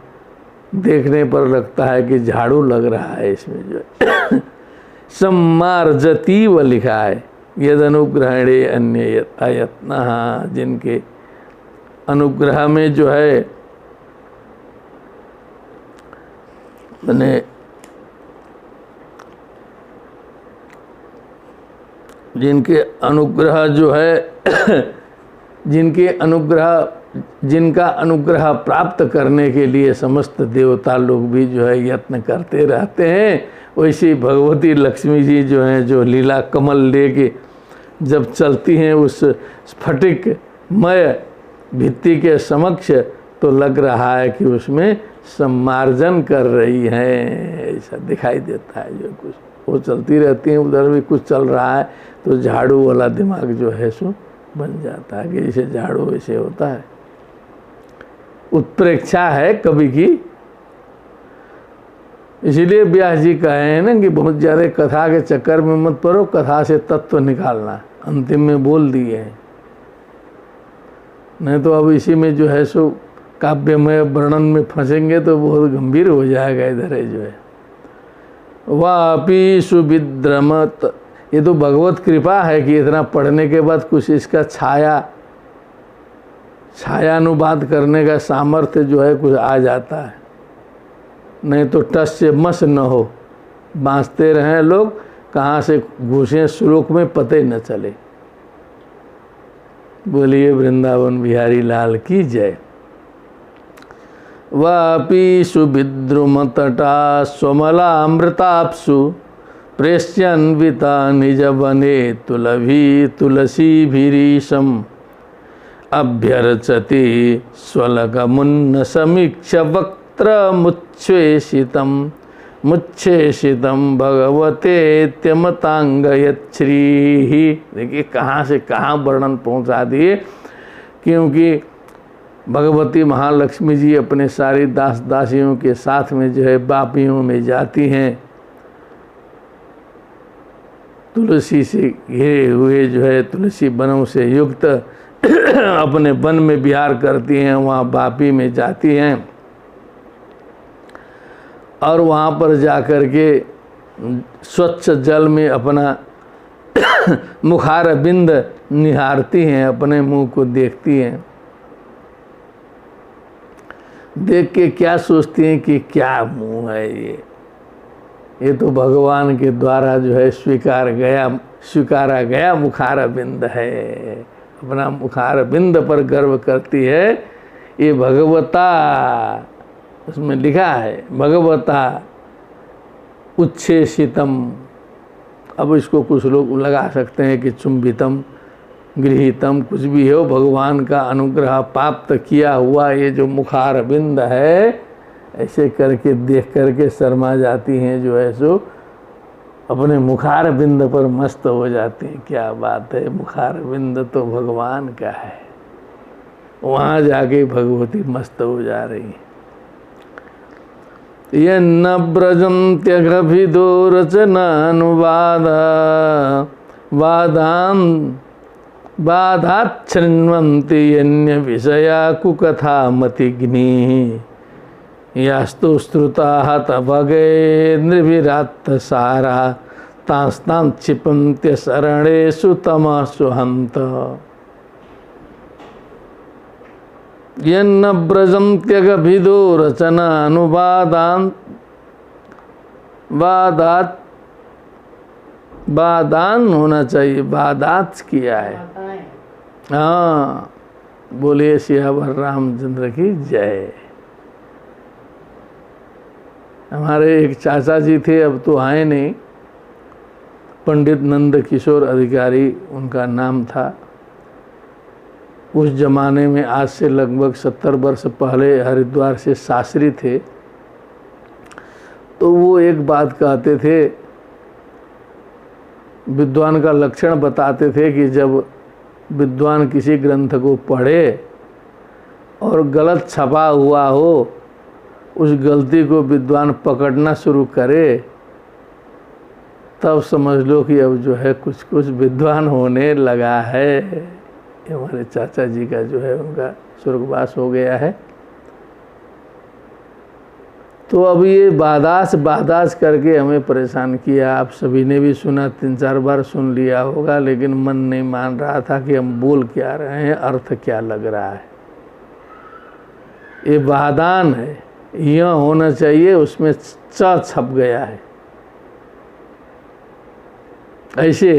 देखने पर लगता है कि झाड़ू लग रहा है इसमें जो है। सम्मार्जती व लिखा है, यद अनुग्रहणे अन्य अयत्न, जिनके अनुग्रह में जो है मैंने जिनके अनुग्रह जो है जिनका अनुग्रह प्राप्त करने के लिए समस्त देवता लोग भी जो है यत्न करते रहते हैं, वैसे भगवती लक्ष्मी जी जो हैं, जो लीला कमल लेके जब चलती हैं उस स्फटिकमय भित्ति के समक्ष, तो लग रहा है कि उसमें सम्मार्जन कर रही हैं, ऐसा दिखाई देता है। जो कुछ वो चलती रहती हैं, उधर भी कुछ चल रहा है, तो झाड़ू वाला दिमाग जो है सो बन जाता है कि जैसे झाड़ू ऐसे होता है। उत्प्रेक्षा है कवि की, इसीलिए व्यास जी कहे हैं ना कि बहुत ज़्यादा कथा के चक्कर में मत पड़ो, कथा से तत्व निकालना, अंतिम में बोल दिए हैं। नहीं तो अब इसी में जो है सो काव्यमय वर्णन में फंसेंगे तो बहुत गंभीर हो जाएगा। इधर है जो है वापी सुविद्रमत, ये तो भगवत कृपा है कि इतना पढ़ने के बाद कुछ इसका छायानुवाद करने का सामर्थ्य जो है कुछ आ जाता है। नहीं तो टस से मस न हो, बाँचते रहें लोग, कहाँ से घुसे श्लोक में पते न चले। बोलिए वृंदावन बिहारी लाल की जय। वापी सुविद्रुम तटा स्वमलामृताप्सु प्रेष्यन्विता निज वने तुलसीभिरीशम अभ्यर्चति स्वलकमुन्न समीक्ष वक्त्र मुच्छेषितम भगवते त्यमतांगयच्छ्री। देखिए कहाँ से कहाँ वर्णन पहुँचा दिए, क्योंकि भगवती महालक्ष्मी जी अपने सारी दास दासियों के साथ में जो है बापियों में जाती हैं, तुलसी से घिरे हुए जो है तुलसी वनों से युक्त अपने वन में विहार करती हैं, वहाँ बापी में जाती हैं और वहाँ पर जाकर के स्वच्छ जल में अपना मुखार बिंद निहारती हैं, अपने मुंह को देखती हैं। देख के क्या सोचती हैं कि क्या मुंह है ये तो भगवान के द्वारा जो है स्वीकारा गया मुखार बिंद है। अपना मुखार बिंद पर गर्व करती है। ये भगवता, उसमें लिखा है भगवता उच्छेषितम। अब इसको कुछ लोग लगा सकते हैं कि चुंबितम गृहीतम, कुछ भी हो, भगवान का अनुग्रह प्राप्त किया हुआ ये जो मुखार बिंद है, ऐसे करके देख करके शर्मा जाती हैं जो है सो अपने मुखार बिंद पर मस्त हो जाती हैं। क्या बात है, मुखार बिंद तो भगवान का है, वहाँ जाके भगवती मस्त हो जा रही है। ये न ब्रजन्त्यघभिदो बाधाच्छृण्वन्ति यन्य विषया कुकथा मतिग्नि यास्तु श्रुताः तभगे निर्विरात्त सारा तास्तां क्षिपन्त्य शरणेषु तमसु हन्त। यन्न ब्रजन्त्यघभिदो रचनानुवादान् बादान होना चाहिए, बादात किया है। हाँ, बोलिए सियावर रामचंद्र की जय। हमारे एक चाचा जी थे, अब तो आए नहीं, पंडित नंद किशोर अधिकारी उनका नाम था। उस जमाने में आज से लगभग 70 वर्ष पहले हरिद्वार से शास्त्री थे। तो वो एक बात कहते थे, विद्वान का लक्षण बताते थे कि जब विद्वान किसी ग्रंथ को पढ़े और गलत छपा हुआ हो, उस गलती को विद्वान पकड़ना शुरू करे, तब समझ लो कि अब जो है कुछ कुछ विद्वान होने लगा है। ये हमारे चाचा जी का जो है उनका स्वर्गवास हो गया है। तो अब ये बादास करके हमें परेशान किया। आप सभी ने भी सुना, 3-4 बार सुन लिया होगा, लेकिन मन नहीं मान रहा था कि हम बोल क्या रहे हैं, अर्थ क्या लग रहा है। ये बादान है, यह होना चाहिए, उसमें च छप गया है। ऐसे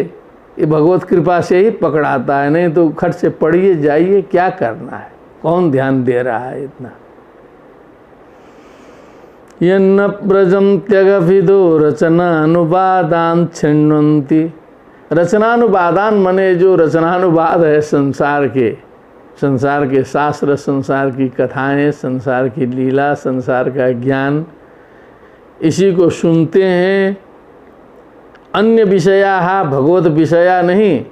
ये भगवत कृपा से ही पकड़ाता है, नहीं तो खट से पढ़िए जाइए, क्या करना है, कौन ध्यान दे रहा है इतना। यन्न ब्रजन्त्यघभिदो रचनानुवादान् छिण्वन्ति। रचनानुवादान मने जो रचनानुवाद है संसार के शास्त्र, संसार की कथाएं, संसार की लीला, संसार का ज्ञान, इसी को सुनते हैं। अन्य विषया, भगवत विषया नहीं,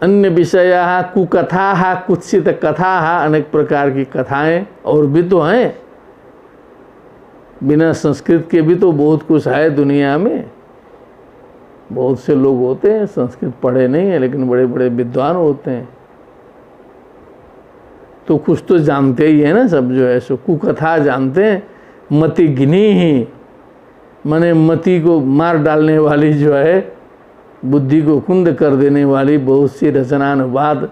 अन्य विषया कुकथा, कुत्सित कथा, अनेक प्रकार की कथाएं और भी तो हैं। बिना संस्कृत के भी तो बहुत कुछ है दुनिया में। बहुत से लोग होते हैं संस्कृत पढ़े नहीं है लेकिन बड़े बड़े विद्वान होते हैं, तो कुछ तो जानते ही है ना सब जो है सो। कुकथा जानते हैं, मति गिनी ही, माने मति को मार डालने वाली जो है, बुद्धि को कुंद कर देने वाली बहुत सी रचनानुवाद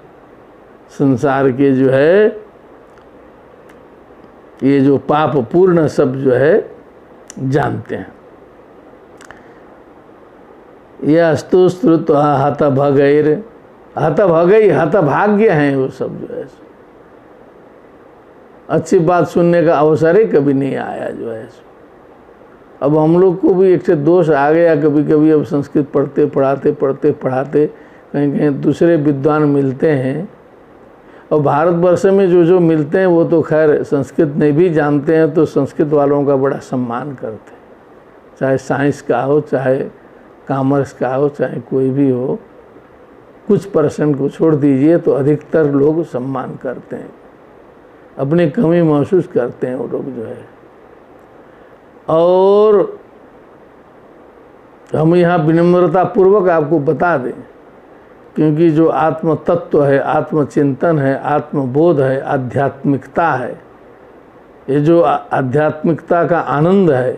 संसार के जो है, ये जो पाप पूर्ण सब जो है जानते हैं। यह अस्तु श्रुत हतभगैर, हतभगई हतभाग्य हैं वो सब जो है। अच्छी बात सुनने का अवसर ही कभी नहीं आया जो है। अब हम लोग को भी एक से दोष आ गया कभी कभी, अब संस्कृत पढ़ते पढ़ाते कहीं कहीं दूसरे विद्वान मिलते हैं, और भारतवर्ष में जो मिलते हैं वो तो खैर संस्कृत नहीं भी जानते हैं, तो संस्कृत वालों का बड़ा सम्मान करते हैं, चाहे साइंस का हो, चाहे कॉमर्स का हो, चाहे कोई भी हो। कुछ परसेंट को छोड़ दीजिए तो अधिकतर लोग सम्मान करते हैं, अपनी कमी महसूस करते हैं वो लोग जो है। और हम यहाँ विनम्रता पूर्वक आपको बता दें, क्योंकि जो आत्म तत्व है, आत्मचिंतन है, आत्मबोध है, आध्यात्मिकता है, ये जो आध्यात्मिकता का आनंद है,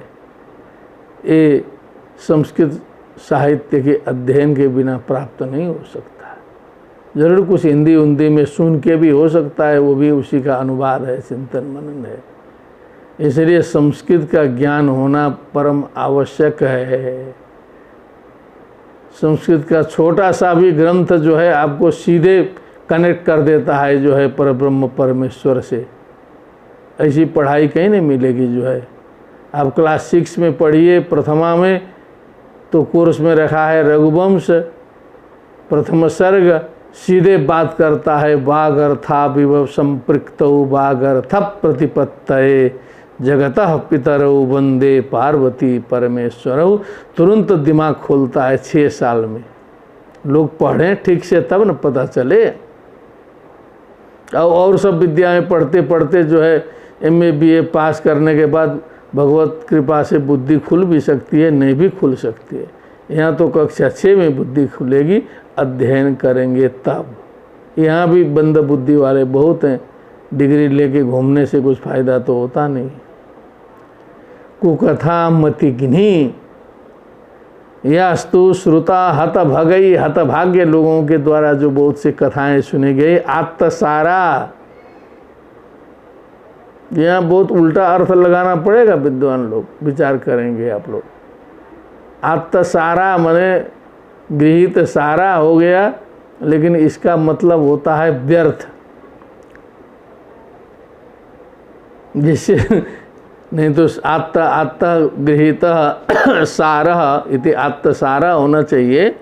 ये संस्कृत साहित्य के अध्ययन के बिना प्राप्त नहीं हो सकता। जरूर कुछ हिंदी में सुन के भी हो सकता है, वो भी उसी का अनुवाद है, चिंतन मनन है। इसलिए संस्कृत का ज्ञान होना परम आवश्यक है। संस्कृत का छोटा सा भी ग्रंथ जो है आपको सीधे कनेक्ट कर देता है जो है परब्रह्म परमेश्वर से। ऐसी पढ़ाई कहीं नहीं मिलेगी जो है। आप क्लास 6 में पढ़िए, प्रथमा में, तो कोर्स में रखा है रघुवंश, प्रथम सर्ग, सीधे बात करता है वागर्था विभव संपृक्तौ वागर्थ प्रतिपत्तये जगतः पितरौ वंदे पार्वती परमेश्वरौ। तुरंत दिमाग खोलता है 6 साल में। लोग पढ़ें ठीक से तब न पता चले। और सब विद्याएं पढ़ते पढ़ते जो है MA BA पास करने के बाद भगवत कृपा से बुद्धि खुल भी सकती है, नहीं भी खुल सकती है। यहाँ तो कक्षा 6 में बुद्धि खुलेगी, अध्ययन करेंगे तब। यहाँ भी बंद बुद्धि वाले बहुत हैं, डिग्री लेके घूमने से कुछ फ़ायदा तो होता नहीं। कुकथा मति गिनी, यास्तु श्रुता हतभगई, हतभाग्य लोगों के द्वारा जो बहुत सी कथाएं सुनी गई। आत्तसारा, यहाँ बहुत उल्टा अर्थ लगाना पड़ेगा, विद्वान लोग विचार करेंगे आप लोग। आत्तसारा माने गृहीत सारा हो गया, लेकिन इसका मतलब होता है व्यर्थ। जिससे नहीं तो आत्त गृहीत सारः इति आत्तसारा होना चाहिए,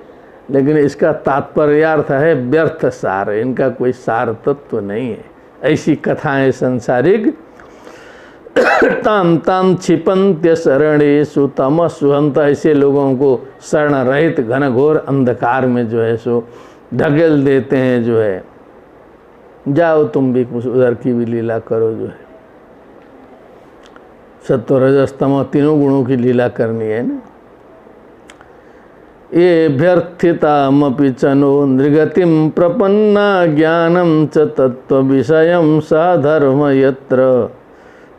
लेकिन इसका तात्पर्यार्थ है व्यर्थ सार। इनका कोई सार तत्व नहीं है। ऐसी कथाएं संसारिक ताम ताम क्षिपन्त्य शरणेषु तमस्सु, हम तो ऐसे लोगों को शरण रहित घनघोर अंधकार में जो है सो ढकेल देते हैं जो है। जाओ तुम भी कुछ उधर की भी लीला करो जो है। सत्व रजस तम तीनों गुणों की लीला करनी है ना। ये व्यर्थितामपि चनो नृगतिम प्रपन्ना ज्ञानम च तत्व विषयम साधर्म यत्र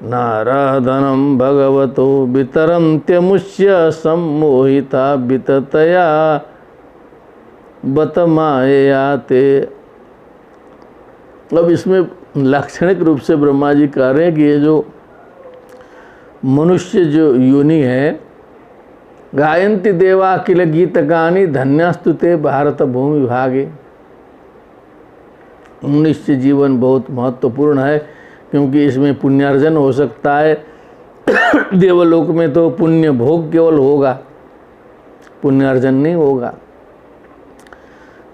नाराधनम भगवतो वितरन्त्यमुष्य सम्मोहिता विततया बत माया ते। अब इसमें लाक्षणिक रूप से ब्रह्मा जी कह रहे हैं कि ये जो मनुष्य जो योनि है, गायन्ति देवा किल गीतगानि धन्यास्तु ते भारत भूमि भागे। मनुष्य जीवन बहुत महत्वपूर्ण है, क्योंकि इसमें पुण्यार्जन हो सकता है। देवलोक में तो पुण्य भोग केवल होगा, पुण्यार्जन नहीं होगा।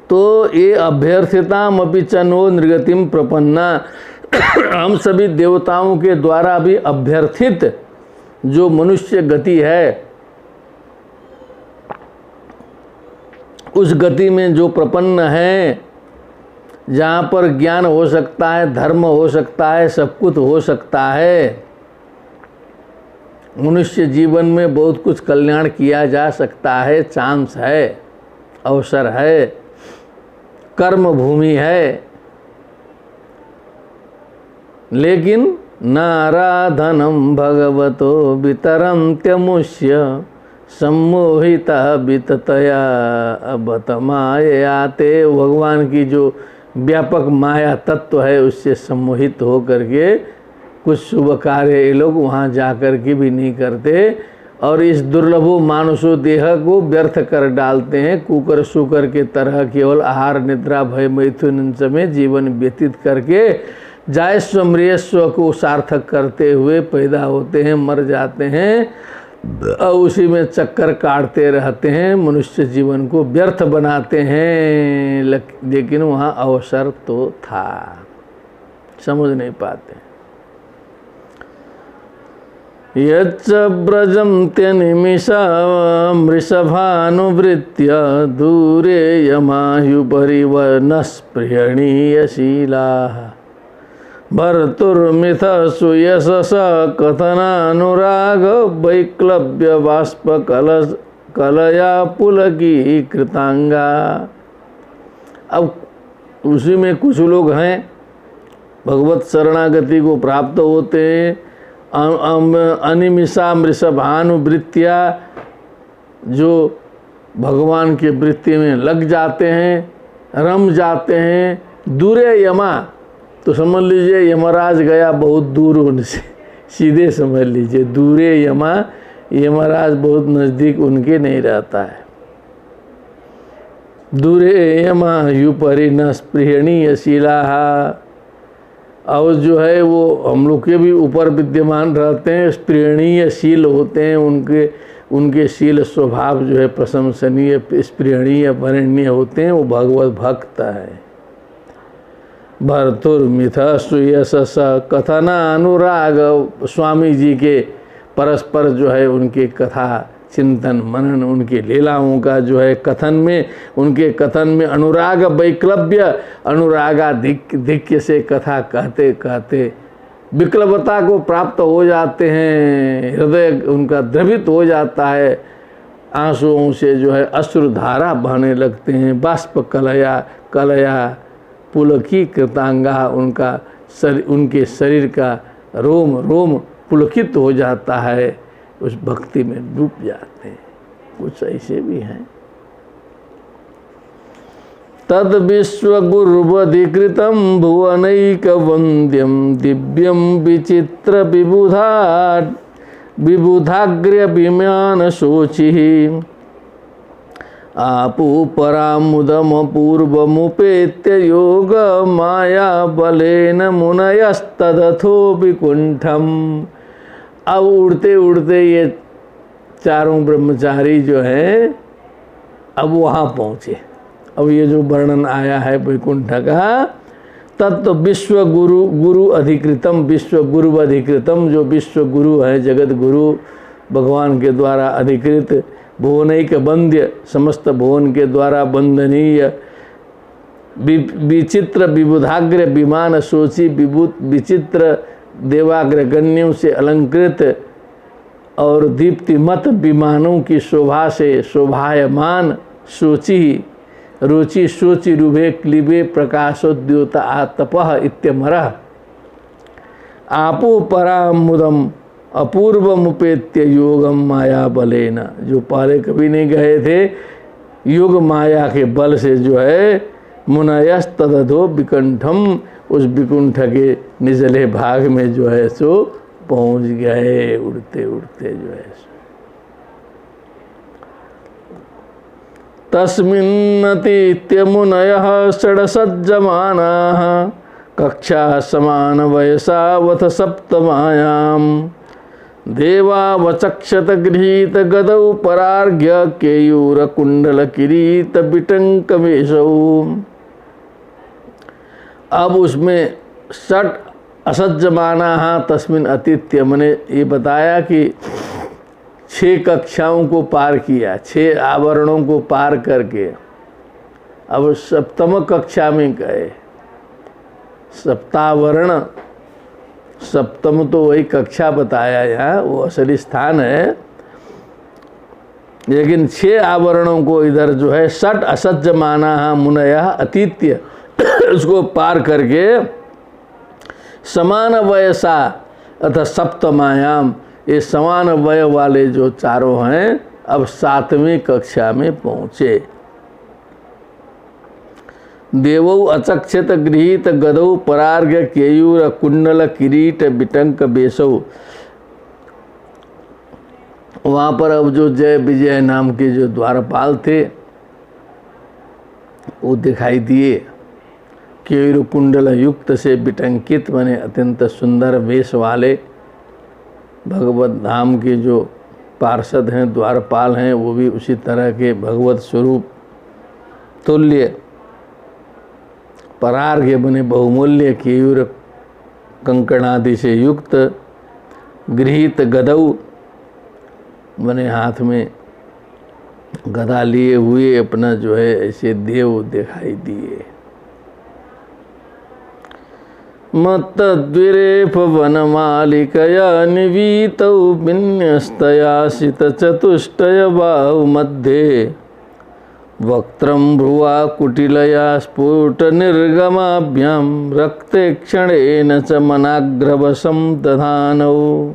तो ये अभ्यर्थिताम अपि चनो नृगतिम प्रपन्ना, हम सभी देवताओं के द्वारा भी अभ्यर्थित जो मनुष्य गति है, उस गति में जो प्रपन्न है, जहाँ पर ज्ञान हो सकता है, धर्म हो सकता है, सब कुछ हो सकता है, मनुष्य जीवन में बहुत कुछ कल्याण किया जा सकता है, चांस है, अवसर है, कर्म भूमि है, लेकिन नाराधनम भगवतो वितरन्त्यमुष्य सम्मोहिता विततया अबत मायाते। भगवान की जो व्यापक माया तत्व है उससे सम्मोहित हो करके कुछ शुभ कार्य ये लोग वहाँ जा कर के भी नहीं करते और इस दुर्लभो मानुषो देह को व्यर्थ कर डालते हैं। कुकर शुकर के तरह केवल आहार निद्रा भय मैथुन में जीवन व्यतीत करके जायस्व मृयस्व को सार्थक करते हुए पैदा होते हैं, मर जाते हैं और उसी में चक्कर काटते रहते हैं, मनुष्य जीवन को व्यर्थ बनाते हैं। लेकिन वहाँ अवसर तो था, समझ नहीं पाते। यच्च व्रजन्त्यनिमिषा मृषभानुवृत्य दूरे यमायुपरिवर्णस्पृहणीयशीलाः भर्तुर्मिथ सुयशस कथनानुराग वैक्लव्य बाष्प कलया पुलकी कृतांगा। अब उसी में कुछ लोग हैं भगवत शरणागति को प्राप्त होते हैं, अनिमिषा मृषभानुवृत्तिया जो भगवान के वृत्ति में लग जाते हैं, रम जाते हैं। दूरे यमा तो समझ लीजिए यमराज गया बहुत दूर उनसे, सीधे समझ लीजिए दूरे यमा, यमराज बहुत नज़दीक उनके नहीं रहता है। दूरे यमा युपरि न स्पृहणीय शीलाः, और जो है वो हम लोग के भी ऊपर विद्यमान रहते हैं, स्पृहणीय शील होते हैं, उनके शील स्वभाव जो है प्रशंसनीय स्पृहणीय वरेण्य होते हैं, वो भगवत भक्त है। भर्तुर्मिथ सुयशस कथना अनुराग, स्वामी जी के परस्पर जो है उनके कथा चिंतन मनन, उनके लीलाओं का जो है कथन में, उनके कथन में अनुराग वैक्लव्य, अनुरागाधिक्य से कथा कहते कहते विक्लवता को प्राप्त हो जाते हैं, हृदय उनका द्रवित हो जाता है, आंसुओं से जो है अश्रुधारा बहने लगते हैं। बाष्प कलया पुलकी कृतांगा, उनके शरीर का रोम रोम पुलकित हो जाता है, उस भक्ति में डूब जाते हैं। कुछ ऐसे भी हैं। तद विश्व गुरुवधिकृतम भुवनैक वंद्यम दिव्यम विचित्र विबुधाग्र्य विमान शोचि आपु परामुदम पूर्वमुपेत्य योग माया बलेन मुनयस्तदथो विकुंठम। अब उड़ते उड़ते ये चारों ब्रह्मचारी जो हैं अब वहाँ पहुँचे। अब ये जो वर्णन आया है वैकुंठ का, तत्व विश्व गुरु अधिकृतम, विश्व गुरु अधिकृतम, जो विश्व गुरु है, जगत गुरु भगवान के द्वारा अधिकृत, भुवनैक वंद्य, समस्त भुवन के द्वारा वंदनीय, विचित्र विबुधाग्र विमान शोची, विचित्र देवाग्रगण्यों से अलंकृत और दीप्तिमत विमानों की शोभा से शोभायमान, शोची रुचि शोचि रुभे क्लिबे प्रकाशोद्योत आतपः इत्यमरः आपो परामुदम अपूर्वमुपेत्य योगम माया बलेन। जो पहले कभी नहीं गए थे, योग माया के बल से जो है मुनयस तदधो विकुंठम, उस विकुंठ के निचले भाग में जो है सो पहुँच गए, उड़ते उड़ते जो है सो। तस्मिन्नतीत्य मुनयः षड्सज्जमानाः कक्षा समान वयसावथ सप्तमायां देवावचक्षत गृहीत गदौ परार्घ्य केयूर कुंडल किरीट बिटंक वेशौ। अब उसमें षट असज्जमाना तस्मिन अतिथ्य, मैंने ये बताया कि 6 कक्षाओं को पार किया, 6 आवरणों को पार करके अब सप्तम कक्षा में गए। सप्तावरण सप्तम तो वही कक्षा बताया यहाँ, वो असली स्थान है। लेकिन 6 आवरणों को इधर जो है षट असज्ज माना मुनया अतीत्य उसको पार करके समान वयसा अतः सप्तमायाम, ये समान वय वाले जो चारों हैं अब 7वीं कक्षा में पहुँचे। देवौ अचक्षत गृहीत गदौ परार्घ्य केयूर कुंडल किरीट बिटंक बेसौ। वहाँ पर अब जो जय विजय नाम के जो द्वारपाल थे वो दिखाई दिए, केयूर कुंडल युक्त से बिटंकित बने अत्यंत सुंदर वेश वाले भगवत धाम के जो पार्षद हैं, द्वारपाल हैं, वो भी उसी तरह के भगवत स्वरूप तुल्य परार्घ्य बने बहुमूल्य केयूर कंकणादि से युक्त, गृहीत गदौ बने हाथ में गदा लिए हुए अपना जो है ऐसे देव दिखाई दिए। मत्तद्विरेफ वनमालिकया निवीतौ विन्यस्तयासित चतुष्टय बाहु मध्ये वक्त्रं भ्रुवा कुटिलया स्फुट निर्गमाभ्यां रक्ते क्षणेन च मनाग्रवशं दधानौ।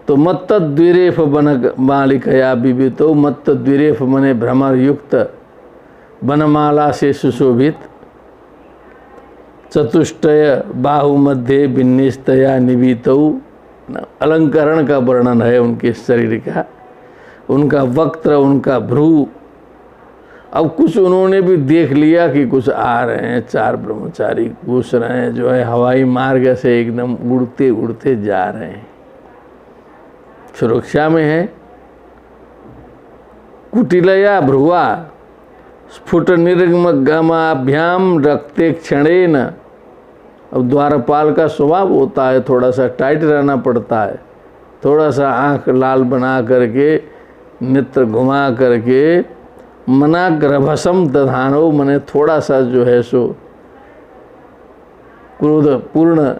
तो मत्तद्विरेफ वनमालिकया विवितो, मत्तद्विरेफ मने भ्रमर युक्त, वनमाला से सुशोभित, चतुष्टय बाहु मध्य विन्यस्तया निवीतौ, अलंकरण का वर्णन है उनके शरीर का, उनका वक्त्र, उनका भ्रू। अब कुछ उन्होंने भी देख लिया कि कुछ आ रहे हैं, 4 ब्रह्मचारी घुस रहे हैं, जो है हवाई मार्ग से एकदम उड़ते उड़ते जा रहे हैं, सुरक्षा में है। कुटिलया भ्रुवा स्फुट निर्गमाभ्याम रक्ते क्षणेन। अब द्वारपाल का स्वभाव होता है थोड़ा सा टाइट रहना पड़ता है, थोड़ा सा आंख लाल बना करके, नेत्र घुमा करके, मनाग्रभसम दधानो मने थोड़ा सा जो है सो क्रोध पूर्ण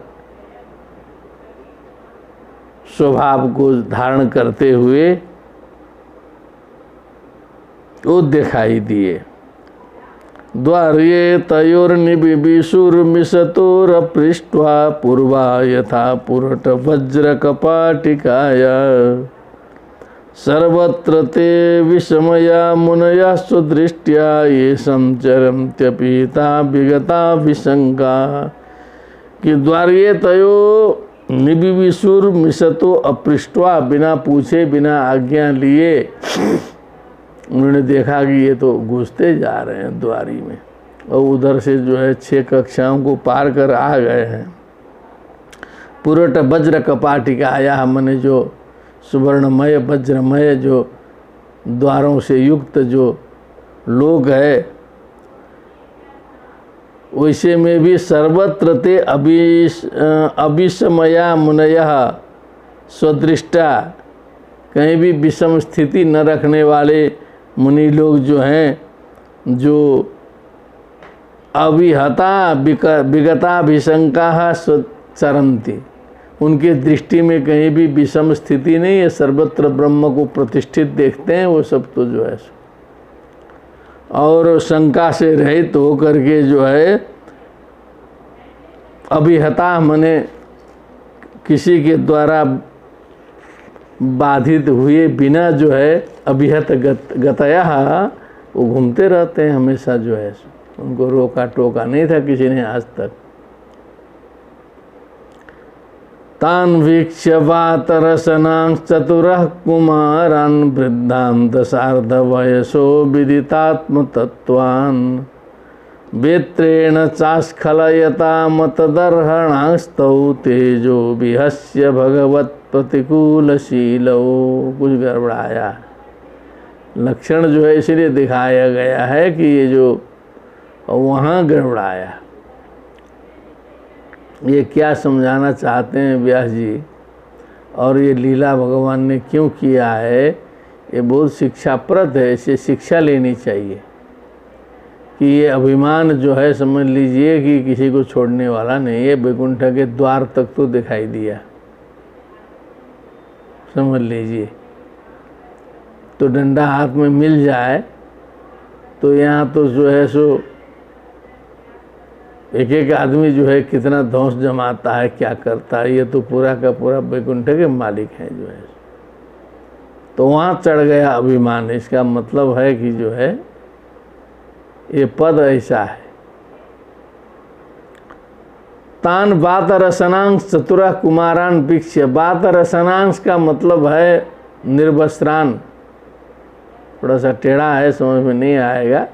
स्वभाव को धारण करते हुए वो दिखाई दिए। द्वार्ये तयोर्निबिबिषुर्मिषतोरपृष्ट्वा पूर्वा यथा पुरट वज्र कपाटिकाया सर्वत्र ते विषमया मुनया स्वदृष्ट्या ये संचरन्त्यपीता विगता विशंका। कि द्वार्ये तयो निबिबिषुर्मिषतो अपृष्ट्वा, बिना पूछे बिना आज्ञा लिए उन्होंने देखा कि ये तो घुसते जा रहे हैं द्वारी में, और उधर से जो है 6 कक्षाओं को पार कर आ गए हैं। पुरट वज्र कपाटिका आया, मने जो सुवर्णमय वज्रमय जो द्वारों से युक्त जो लोग है, वैसे में भी सर्वत्र ते अविषमया मुनयः स्वदृष्टा, कहीं भी विषम स्थिति न रखने वाले मुनि लोग जो हैं, जो अविहता विगता विशंका चरंती, उनके दृष्टि में कहीं भी विषम स्थिति नहीं है, सर्वत्र ब्रह्म को प्रतिष्ठित देखते हैं वो सब, तो जो है और शंका से रहित तो होकर के जो है अभिहता मने किसी के द्वारा बाधित हुए बिना जो है अभिहत गतया वो घूमते रहते हैं हमेशा, जो है उनको रोका टोका नहीं था किसी ने आज तक। तान वीक्ष्य वातरसनां चतुरः कुमारान् वृद्धां दशार्ध वयसो विदितात्म तत्वान् वेत्रेण चास्खलयता मतदर्हणास्तौ तेजो विहस्य भगवत प्रतिकूलशीलौ। कुछ गड़बड़ाया, लक्षण जो है इसलिए दिखाया गया है कि ये जो वहाँ गड़बड़ाया। ये क्या समझाना चाहते हैं व्यास जी, और ये लीला भगवान ने क्यों किया है, ये बहुत शिक्षाप्रद है, इसे शिक्षा लेनी चाहिए कि ये अभिमान जो है समझ लीजिए कि किसी को छोड़ने वाला नहीं है, वैकुंठ के द्वार तक तो दिखाई दिया, समझ लीजिए। तो डंडा हाथ में मिल जाए तो यहाँ तो जो है सो एक एक आदमी जो है कितना ध्वंस जमाता है, क्या करता है, ये तो पूरा का पूरा वैकुंठ के मालिक हैं जो है। तो वहाँ चढ़ गया अभिमान। इसका मतलब है कि जो है ये पद ऐसा है। तान बात रसनांश चतुरा कुमारान भिक्ष। बात रसनांश का मतलब है निर्वस्त्रान। थोड़ा सा टेढ़ा है, समझ में नहीं आएगा,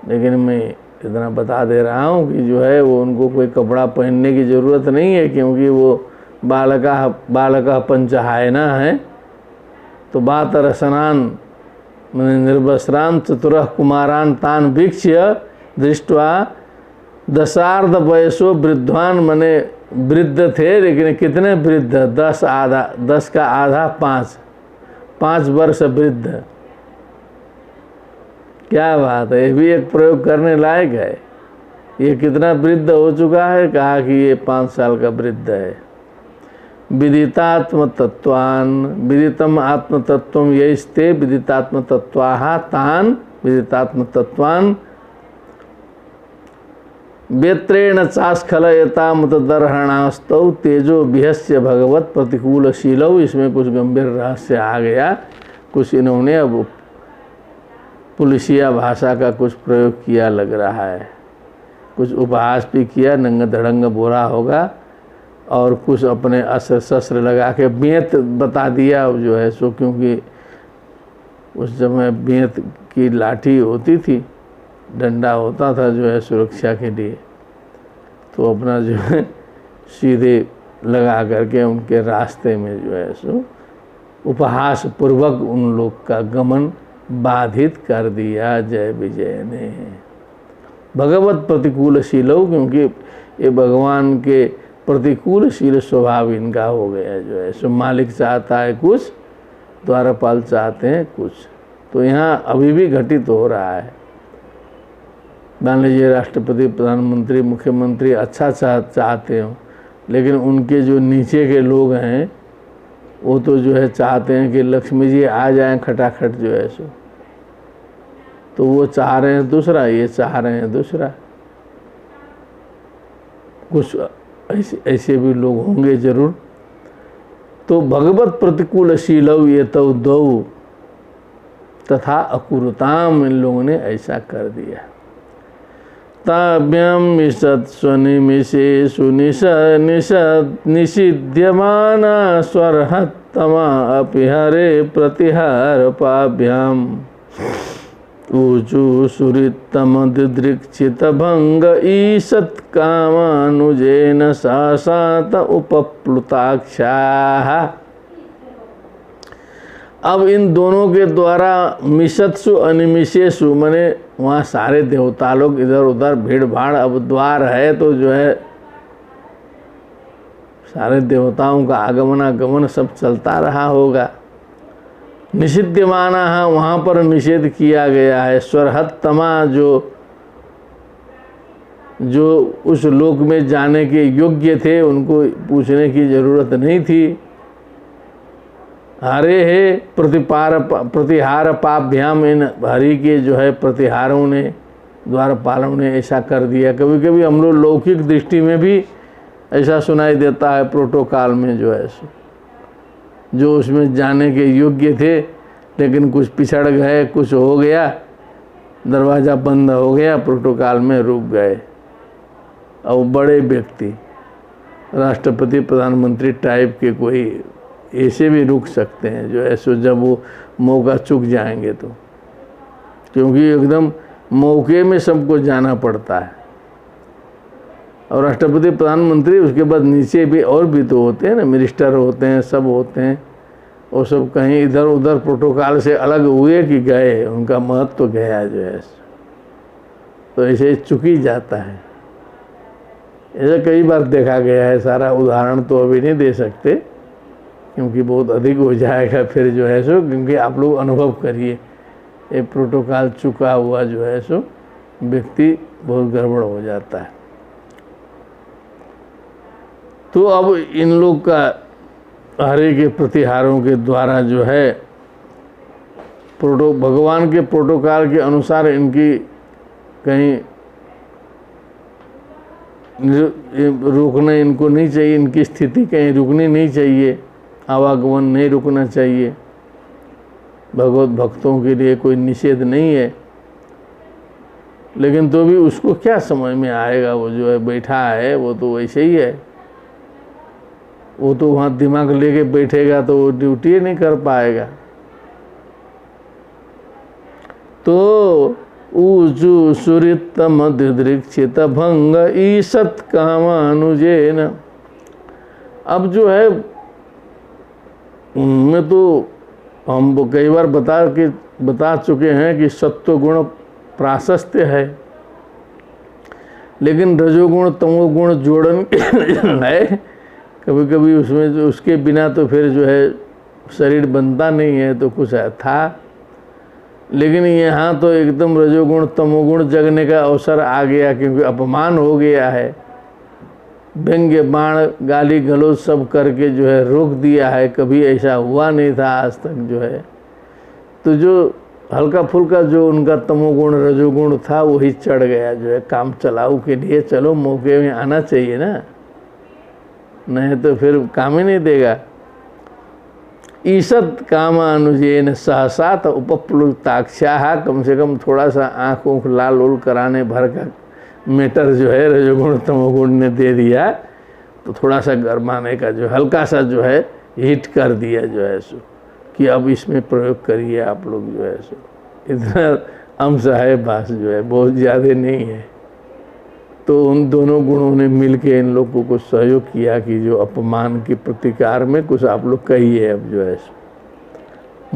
लेकिन मैं इतना बता दे रहा हूँ कि जो है वो उनको कोई कपड़ा पहनने की ज़रूरत नहीं है, क्योंकि वो बालका पंचहायना है। तो बात रसनान मैंने निर्वस्त्रान चतुरः कुमारान तान भिक्ष्य दृष्ट्वा दशार्ध वयसो वृद्धान। मने वृद्ध थे, लेकिन कितने वृद्ध? 10 आधा, 10 का आधा 5 वर्ष वृद्ध। क्या बात है, ये भी एक प्रयोग करने लायक है। ये कितना वृद्ध हो चुका है? कहा कि ये 5 साल का वृद्ध है। विदितात्म तत्वान विदितम आत्म तत्व यस्ते विदितात्म तत्वाहा तान विदितात्म तत्वान वेत्रेण चास्खलयता मतदर्हणास्तौ तेजो बिहस्य भगवत प्रतिकूलशीलौ। इसमें कुछ गंभीर रहस्य आ गया। कुछ इन्होंने अब पुलिसिया भाषा का कुछ प्रयोग किया लग रहा है, कुछ उपहास भी किया, नंग धड़ंग बोला होगा, और कुछ अपने अस्त्र शस्त्र लगा के बेंत बता दिया जो है सो, क्योंकि उस समय बेंत की लाठी होती थी, डंडा होता था जो है सुरक्षा के लिए। तो अपना जो है सीधे लगा करके उनके रास्ते में जो है सो उपहास पूर्वक उन लोग का गमन बाधित कर दिया जय विजय ने। भगवत प्रतिकूलशीलो, क्योंकि ये भगवान के प्रतिकूलशील स्वभाव इनका हो गया जो है सो। मालिक चाहता है कुछ, द्वारपाल चाहते हैं कुछ। तो यहाँ अभी भी घटित हो रहा है। मान लीजिए राष्ट्रपति, प्रधानमंत्री, मुख्यमंत्री अच्छा चाहते हो, लेकिन उनके जो नीचे के लोग हैं वो तो जो है चाहते हैं कि लक्ष्मी जी आ जाएं खटाखट जो है सो। तो वो चाह रहे हैं दूसरा, ये चाह रहे हैं दूसरा। कुछ ऐसे भी लोग होंगे जरूर। तो भगवत प्रतिकूलशीलौ ये तो दौ तथा अकुरुताम, इन लोगों ने ऐसा कर दिया। ताभ्यम मिषत् स्वनिमिषेषु निषिध्यमाना स्वरहत्तमा अपि हरे प्रतिहार पाभ्याम ऊचु सुरितम दिदृक्षित भंग ईशत् कामानुजेन सासात उपप्लुताक्षा। अब इन दोनों के द्वारा मिषत्सु अनिमिषेषु, माने वहाँ सारे देवता लोग इधर उधर भीड़ भाड़, अब द्वार है तो जो है सारे देवताओं का आगमनागमन सब चलता रहा होगा। निषिध्यमाना है, वहाँ पर निषेध किया गया है। स्वरहत्तमा, जो उस लोक में जाने के योग्य थे उनको पूछने की जरूरत नहीं थी। हरे है प्रतिहार पाभ्याम, इन हरि के जो है प्रतिहारों ने, द्वारपालों ने ऐसा कर दिया। कभी कभी हम लोग लौकिक दृष्टि में भी ऐसा सुनाई देता है प्रोटोकॉल में जो है, जो उसमें जाने के योग्य थे लेकिन कुछ पिछड़ गए, कुछ हो गया, दरवाज़ा बंद हो गया, प्रोटोकॉल में रुक गए। और बड़े व्यक्ति, राष्ट्रपति, प्रधानमंत्री टाइप के कोई ऐसे भी रुक सकते हैं जो ऐसे, जब वो मौका चूक जाएंगे तो, क्योंकि एकदम मौके में सबको जाना पड़ता है। और राष्ट्रपति, प्रधानमंत्री, उसके बाद नीचे भी और भी तो होते हैं ना, मिनिस्टर होते हैं, सब होते हैं। वो सब कहीं इधर उधर प्रोटोकॉल से अलग हुए कि गए, उनका महत्व तो गया जो है, तो ऐसे चुक ही जाता है। ऐसा कई बार देखा गया है। सारा उदाहरण तो अभी नहीं दे सकते क्योंकि बहुत अधिक हो जाएगा फिर जो है सो, क्योंकि आप लोग अनुभव करिए, ये प्रोटोकॉल चुका हुआ जो है सो व्यक्ति बहुत गड़बड़ हो जाता है। तो अब इन लोग का हरे के प्रतिहारों के द्वारा जो है भगवान के प्रोटोकॉल के अनुसार इनकी कहीं रुकना इनको नहीं चाहिए, इनकी स्थिति कहीं रुकनी नहीं चाहिए, आवागमन नहीं रुकना चाहिए। भगवत भक्तों के लिए कोई निषेध नहीं है, लेकिन तो भी उसको क्या समझ में आएगा? वो जो है बैठा है वो तो वैसे ही है, वो तो वहाँ दिमाग लेके बैठेगा तो वो ड्यूटी नहीं कर पाएगा। तो ऊजु सुरितम दिदृक्षित भंग ईसत कामानुजेन। अब जो है उनमें तो हम कई बार बता चुके हैं कि सत्व गुण प्राशस्त्य है, लेकिन रजोगुण तमोगुण जोड़न है। कभी कभी उसमें जो उसके बिना तो फिर जो है शरीर बनता नहीं है, तो कुछ था। लेकिन यहाँ तो एकदम रजोगुण तमोगुण जगने का अवसर आ गया, क्योंकि अपमान हो गया है। व्यंग्य बाण गाली गलौज सब करके जो है रोक दिया है। कभी ऐसा हुआ नहीं था आज तक जो है। तो जो हल्का फुल्का जो उनका तमोगुण रजोगुण था वही चढ़ गया जो है काम चलाऊ के लिए। चलो मौके में आना चाहिए ना, नहीं तो फिर काम ही नहीं देगा। ईसत कामानुजेन सहसा तो उपप्लुताक्षा, कम से कम थोड़ा सा आँख ऊँख लाल उल कराने भर का मेटर जो है रजोगुण तमोगुण ने दे दिया, तो थोड़ा सा गरमाने का जो हल्का सा जो है हिट कर दिया जो है सो, कि अब इसमें प्रयोग करिए आप लोग जो है सो। इतना अंश है बास जो है, बहुत ज़्यादा नहीं है। तो उन दोनों गुणों ने मिलके इन लोगों को सहयोग किया कि जो अपमान के प्रतिकार में कुछ आप लोग कहिए अब जो है सो।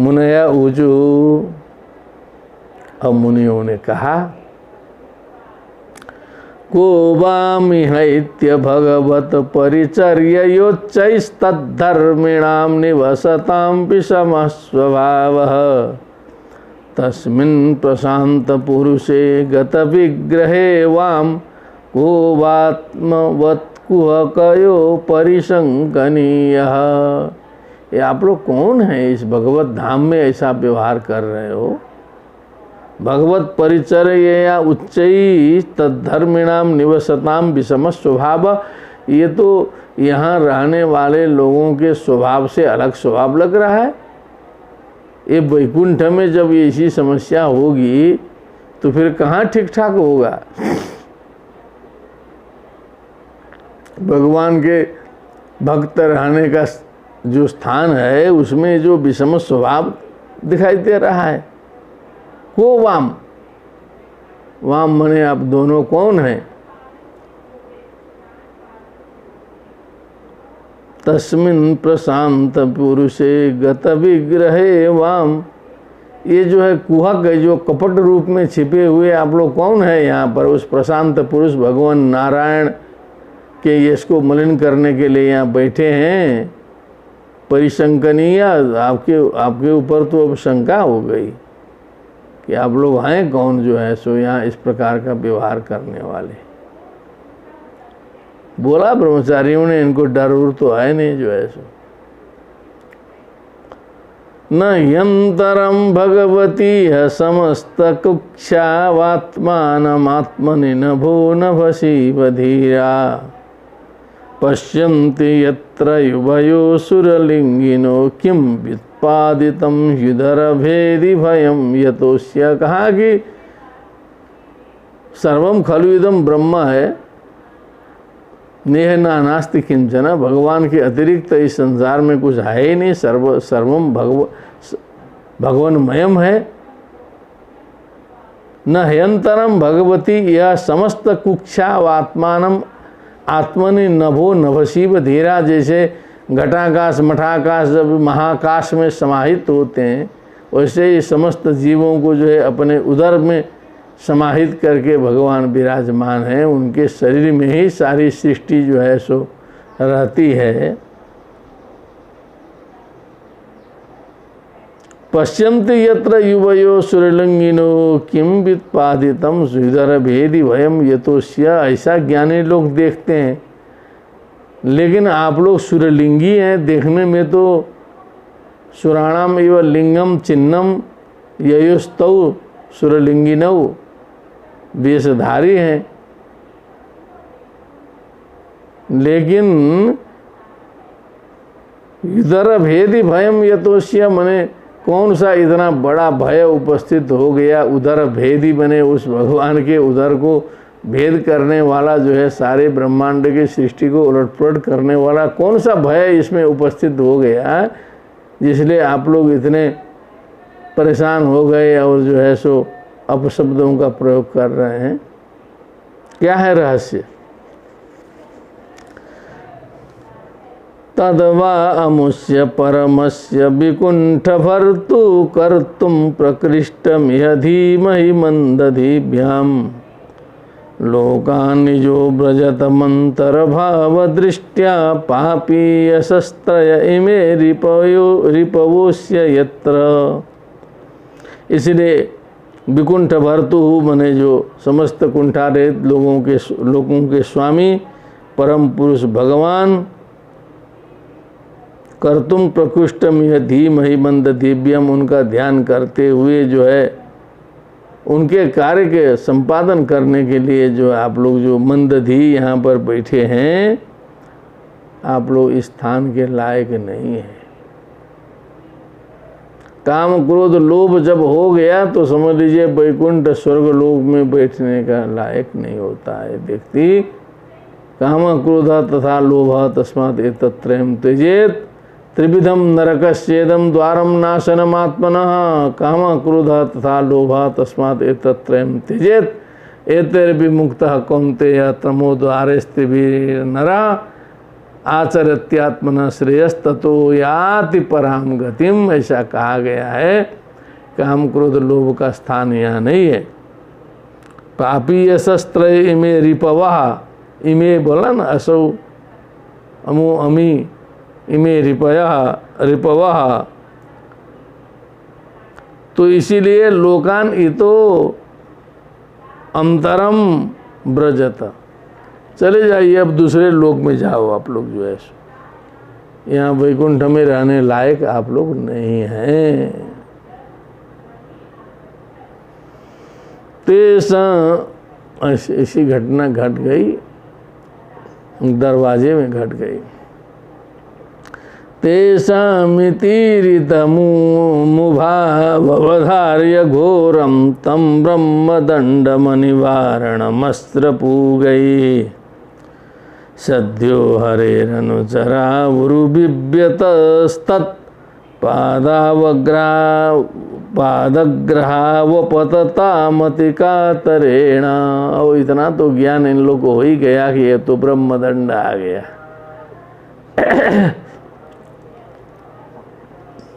मुनया ऊजु, अब मुनियों ने कहा, को वामिहैत्य भगवत परिचर्ययोच्चैस्तद्धर्मिणां निवसतां विषमः स्वभावः तस्मिन् प्रशांत पुरुषे गत विग्रहे वाम को वात्मवत्कुहकयो परिशंकनीयः। ये आप लोग कौन है इस भगवत धाम में ऐसा व्यवहार कर रहे हो? भगवत परिचर्य या उच्चई तद्धर्मिणाम निवसताम विषम स्वभाव, ये तो यहाँ रहने वाले लोगों के स्वभाव से अलग स्वभाव लग रहा है। ये वैकुंठ में जब ये ऐसी समस्या होगी तो फिर कहाँ ठीक ठाक होगा? भगवान के भक्त रहने का जो स्थान है उसमें जो विषम स्वभाव दिखाई दे रहा है। को वाम, वाम मने आप दोनों कौन हैं? तस्मिन् प्रशांत पुरुषे गत विग्रहे वाम, ये जो है कुहक है, जो कपट रूप में छिपे हुए आप लोग कौन है यहाँ पर? उस प्रशांत पुरुष भगवान नारायण के यश को मलिन करने के लिए यहाँ बैठे हैं। परिशंकनीय, आपके ऊपर तो अब शंका हो गई कि आप लोग हैं कौन जो है सो यहाँ इस प्रकार का व्यवहार करने वाले। बोला ब्रह्मचारियों ने, इनको डर उर तो है नहीं जो है सो। न यंतरम भगवती है समस्त कुक्षावात्मानमात्मनि नभो नभसी बधीरा पश्यन्ति यत्र युवयो सुरलिंगिनो किम व्युत्पादितम युधर भेदी भयम यतोस्य। कहा कि सर्वम खलु इदम ब्रह्म है, नेह नास्ति किंचन, भगवान के अतिरिक्त इस संसार में कुछ है ही नहीं। सर्वम भगवन्मयम है। न हयंतरम भगवती, यह समस्त कुक्षावात्मानम आत्मनि नभो नभसीव धीरा। जैसे घटाकाश मठाकाश जब महाकाश में समाहित होते हैं, वैसे ही समस्त जीवों को जो है अपने उदर में समाहित करके भगवान विराजमान हैं। उनके शरीर में ही सारी सृष्टि जो है सो रहती है। पश्यन्ति यत्र युवयो सुरलिंगिनो किम व्युत्पादितम सुधर भेदी भयम यतोष्य। ऐसा ज्ञानी लोग देखते हैं, लेकिन आप लोग सुरलिंगी हैं, देखने में तो सुराणाम एवं लिंगम चिन्नम ययोस्तौ सुरलिंगिनौ वेशधारी हैं, लेकिन इधर भेदी भयम यतोष्य मने कौन सा इतना बड़ा भय उपस्थित हो गया। उधर भेदी बने उस भगवान के उधर को भेद करने वाला जो है, सारे ब्रह्मांड की सृष्टि को उलटपलट करने वाला कौन सा भय इसमें उपस्थित हो गया, जिसलिए आप लोग इतने परेशान हो गए और जो है सो अपशब्दों का प्रयोग कर रहे हैं। क्या है रहस्य? तद्वा अमुष्य परमस्य विकुंठ भर्तु कर्तुम प्रकृष्टमिह धीमहि मंदधिभ्याम लोकान् निजो व्रजत मंतर भाव दृष्ट्या पापीय शस्त्रय इमे रिपवोस्य यत्र। इसलिए विकुंठ भर्तु मने जो समस्त कुंठारहित लोगों के स्वामी परम पुरुष भगवान, कर्तुम प्रकृष्टम यह धीमहि मंद दिव्यम, उनका ध्यान करते हुए जो है उनके कार्य के संपादन करने के लिए जो आप लोग जो मंदधी यहाँ पर बैठे हैं, आप लोग इस स्थान के लायक नहीं हैं। काम क्रोध लोभ जब हो गया तो समझ लीजिए वैकुंठ स्वर्ग लोक में बैठने का लायक नहीं होता है व्यक्ति। काम क्रोध तथा लोभ तस्मात् एतत्त्रयम् त्यजेत् त्रिविधम नरकस्येदं द्वारम नाशनमात्मनः। काम क्रोध तथा लोभ तस्मात् एतत्त्रयम् त्यजेत् एतैर्विमुक्तः कौन्तेय तमो द्वारैस्त्रिभिर्नरा आचरत्यात्मना श्रेयस्ततो याति पराम गतिम। ऐसा कहा गया है। काम क्रोध लोभ का स्थान यहाँ नहीं है। पापी शस्त्र इमे रिपवः, इमे बोला ना असौ अमु अमी इमे रिपवः, तो इसीलिए लोकान इतो अंतरम ब्रजत। चले जाइए अब दूसरे लोक में जाओ आप लोग जो है, यहाँ वैकुंठ में रहने लायक आप लोग नहीं हैं। तेसा ऐसी घटना घट गई, दरवाजे में घट गई। तेषामितिरितमुभावधार्य घोरम तम ब्रह्मदंडमनिवारणमस्त्रपूगै सद्यो हरेरनुचरावुरुबिभ्यतस्तत्पादग्रहावपततामतिकातरेण। और इतना तो ज्ञान इन लोग को हो ही गया कि ये तो ब्रह्मदंड आ गया।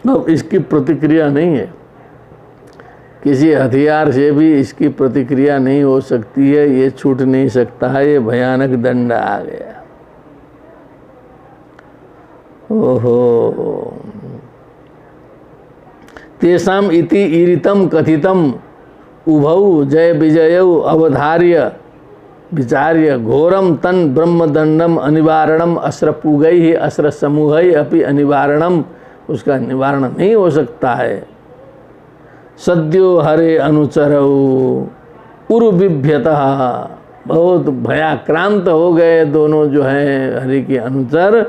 अब इसकी प्रतिक्रिया नहीं है, किसी हथियार से भी इसकी प्रतिक्रिया नहीं हो सकती है, ये छूट नहीं सकता है, ये भयानक दंड आ गया। ओहो। तेषाम इति ईरितम कथितम उभौ जय विजयौ अवधार्य विचार्य घोरम तन ब्रह्मदंडम अनिवारणम अस्त्रपूगै ही अस्त्र समूहै अपि अनिवारणम, उसका निवारण नहीं हो सकता है। सद्यो हरे अनुचरौ उरुबिभ्यतः, बहुत भयाक्रांत हो गए दोनों जो है हरि के अनुचर।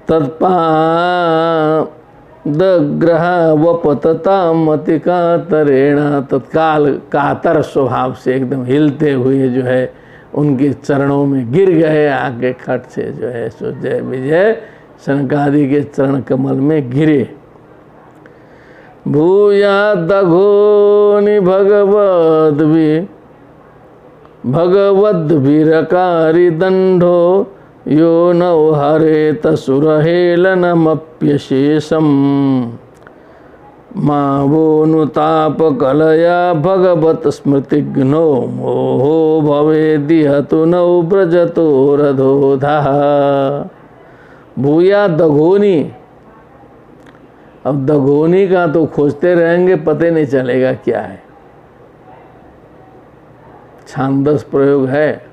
तत्पादग्रहावपततामतिकातरेण, तत्काल कातर स्वभाव से एकदम हिलते हुए जो है उनके चरणों में गिर गए, आगे खट से जो है सो जय विजय सनकादि के चरण कमल में गिरे। भूयादघोनि भगवद्भिरकारि दंडो यो नौ हरेत सुरहेलनमप्यशेषम् मा वो नुतापकलया भगवत स्मृतिघ्नो मोहो भवेदिहतु नौ व्रजतो रथोधः। भूया दघोनी अब दगोनी का तो खोजते रहेंगे, पता नहीं चलेगा क्या है। छांदस प्रयोग है।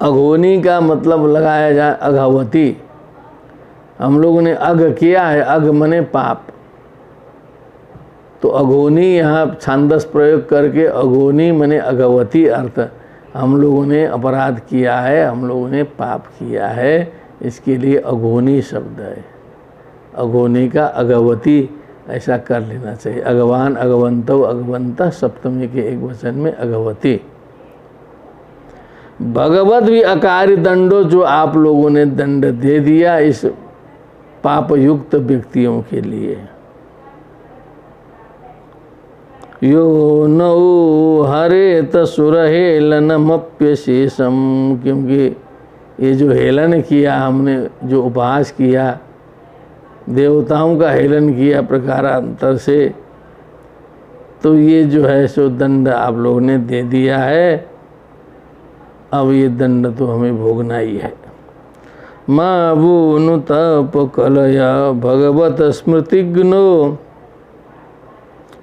अघोनी का मतलब लगाया जाए अघावती। हम लोगों ने अघ किया है, अघ मने पाप, तो अघोनी यहाँ छांदस प्रयोग करके अघोनी मने अघवती अर्थ, हम लोगों ने अपराध किया है, हम लोगों ने पाप किया है, इसके लिए अघोनी शब्द है। अघोनी का अघवती ऐसा कर लेना चाहिए। अगवान, अगवंतो, अगवंता सप्तमी के एक वचन में अघवती। भगवत भी अकार्य दंडो, जो आप लोगों ने दंड दे दिया इस पाप युक्त व्यक्तियों के लिए। यो नौ हरेत सुरहेलनमप्यशेषम, क्योंकि ये जो हेलन किया हमने, जो उपहास किया, देवताओं का हेलन किया प्रकारांतर से, तो ये जो है सो दंड आप लोगों ने दे दिया है। अब ये दंड तो हमें भोगना ही है। माँ वो नु तप कलया भगवत स्मृतिघ्नो।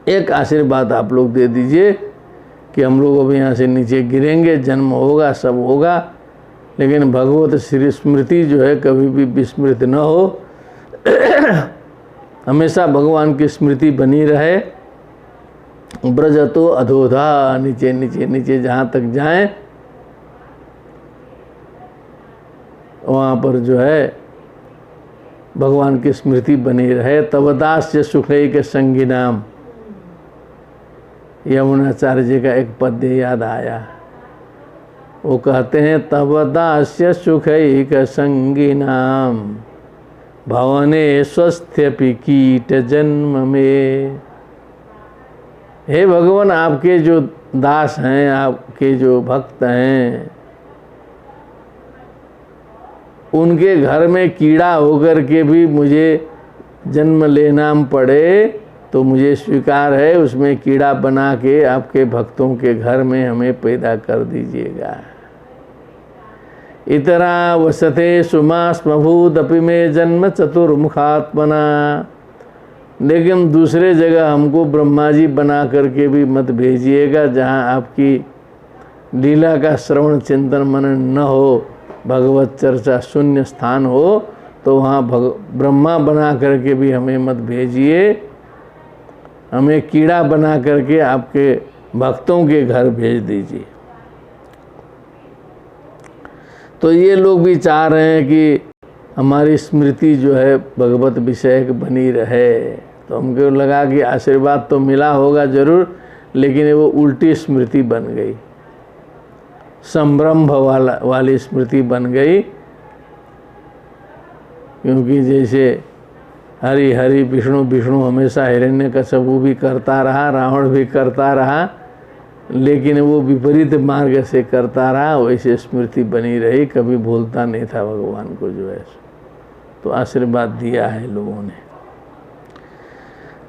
एक आशीर्वाद आप लोग दे दीजिए कि हम लोग अब यहाँ से नीचे गिरेंगे, जन्म होगा, सब होगा, लेकिन भगवत श्री स्मृति जो है कभी भी विस्मृत न हो, हमेशा भगवान की स्मृति बनी रहे। ब्रजतो अधोधा, नीचे नीचे नीचे जहाँ तक जाएं वहाँ पर जो है भगवान की स्मृति बनी रहे। तवदास्य सुखई के संगी नाम, यमुनाचार्य जी का एक पद्य याद आया। वो कहते हैं तवदास्य सुखई के संगी नाम भवने स्वस्थ्यपि कीट जन्म में। हे भगवान, आपके जो दास हैं, आपके जो भक्त हैं, उनके घर में कीड़ा होकर के भी मुझे जन्म लेना पड़े तो मुझे स्वीकार है। उसमें कीड़ा बना के आपके भक्तों के घर में हमें पैदा कर दीजिएगा। इतरा वसते सुमास्मभूदपि में जन्म चतुर्मुखात्मना। लेकिन दूसरे जगह हमको ब्रह्मा जी बना करके भी मत भेजिएगा, जहाँ आपकी लीला का श्रवण चिंतन मनन न हो, भगवत चर्चा शून्य स्थान हो, तो वहाँ ब्रह्मा बना करके भी हमें मत भेजिए। हमें कीड़ा बना करके आपके भक्तों के घर भेज दीजिए। तो ये लोग भी चाह रहे हैं कि हमारी स्मृति जो है भगवत विषयक बनी रहे। तो हमको लगा कि आशीर्वाद तो मिला होगा जरूर, लेकिन वो उल्टी स्मृति बन गई, संभ्रम वाली स्मृति बन गई। क्योंकि जैसे हरि हरि विष्णु विष्णु हमेशा हिरण्यकश्यप भी करता रहा, रावण भी करता रहा, लेकिन वो विपरीत मार्ग से करता रहा, वैसे स्मृति बनी रही, कभी भूलता नहीं था भगवान को जो है। तो आशीर्वाद दिया है लोगों ने।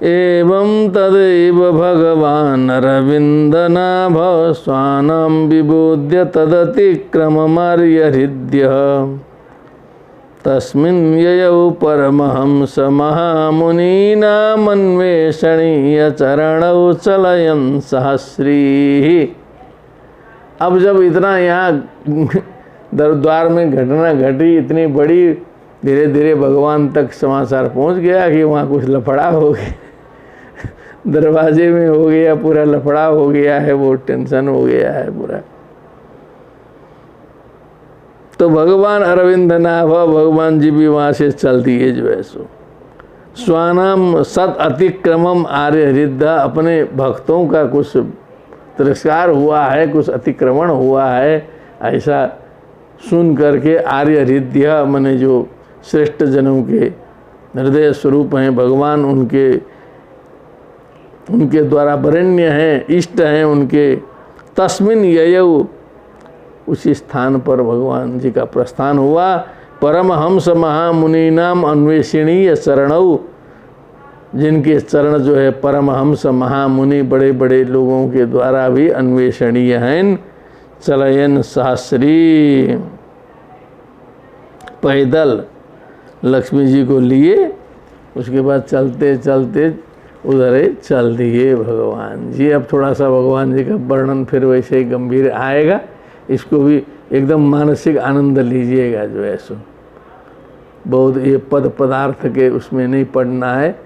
एवं तदैव भगवान अरविंदनाभ स्वानां विबोध्य तदतिक्रममार्य हृदय तस्मिन् ययौ परमहंस महामुनीनामन्वेषणीय चरणौ चलयन् सहस्री। अब जब इतना यहाँ द्वार में घटना घटी इतनी बड़ी, धीरे धीरे भगवान तक समाचार पहुँच गया कि वहाँ कुछ लफड़ा हो गया, दरवाजे में हो गया, पूरा लफड़ा हो गया है, वो टेंशन हो गया है पूरा। तो भगवान अरविंदनाभ, भगवान जी भी वहाँ से चल दिए जो है सो। स्वानाम सत अतिक्रमम आर्य हृदय, अपने भक्तों का कुछ तिरस्कार हुआ है, कुछ अतिक्रमण हुआ है, ऐसा सुन करके आर्य हृदय माने जो श्रेष्ठ जनों के हृदय स्वरूप हैं भगवान, उनके द्वारा वरेण्य हैं, इष्ट हैं उनके। तस्मिन ययौ, उसी स्थान पर भगवान जी का प्रस्थान हुआ। परमहंस महामुनीनाम अन्वेषणीय चरणौ, जिनके चरण जो है परमहंस महामुनि बड़े बड़े लोगों के द्वारा भी अन्वेषणीय हैं। चलयन सहस्री, पैदल लक्ष्मी जी को लिए, उसके बाद चलते चलते उधर ही चल दिए भगवान जी। अब थोड़ा सा भगवान जी का वर्णन फिर वैसे ही गंभीर आएगा, इसको भी एकदम मानसिक आनंद लीजिएगा जो है सो। बहुत ये पद पदार्थ के उसमें नहीं पढ़ना है,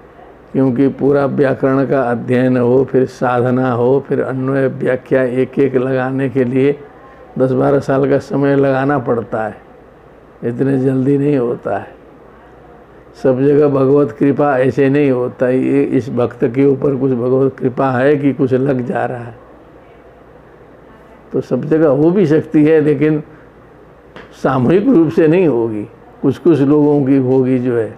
क्योंकि पूरा व्याकरण का अध्ययन हो, फिर साधना हो, फिर अन्वय व्याख्या एक एक लगाने के लिए 10-12 साल का समय लगाना पड़ता है, इतने जल्दी नहीं होता है। सब जगह भगवत कृपा ऐसे नहीं होता, ये इस भक्त के ऊपर कुछ भगवत कृपा है कि कुछ लग जा रहा है। तो सब जगह हो भी सकती है, लेकिन सामूहिक रूप से नहीं होगी, कुछ कुछ लोगों की होगी जो है।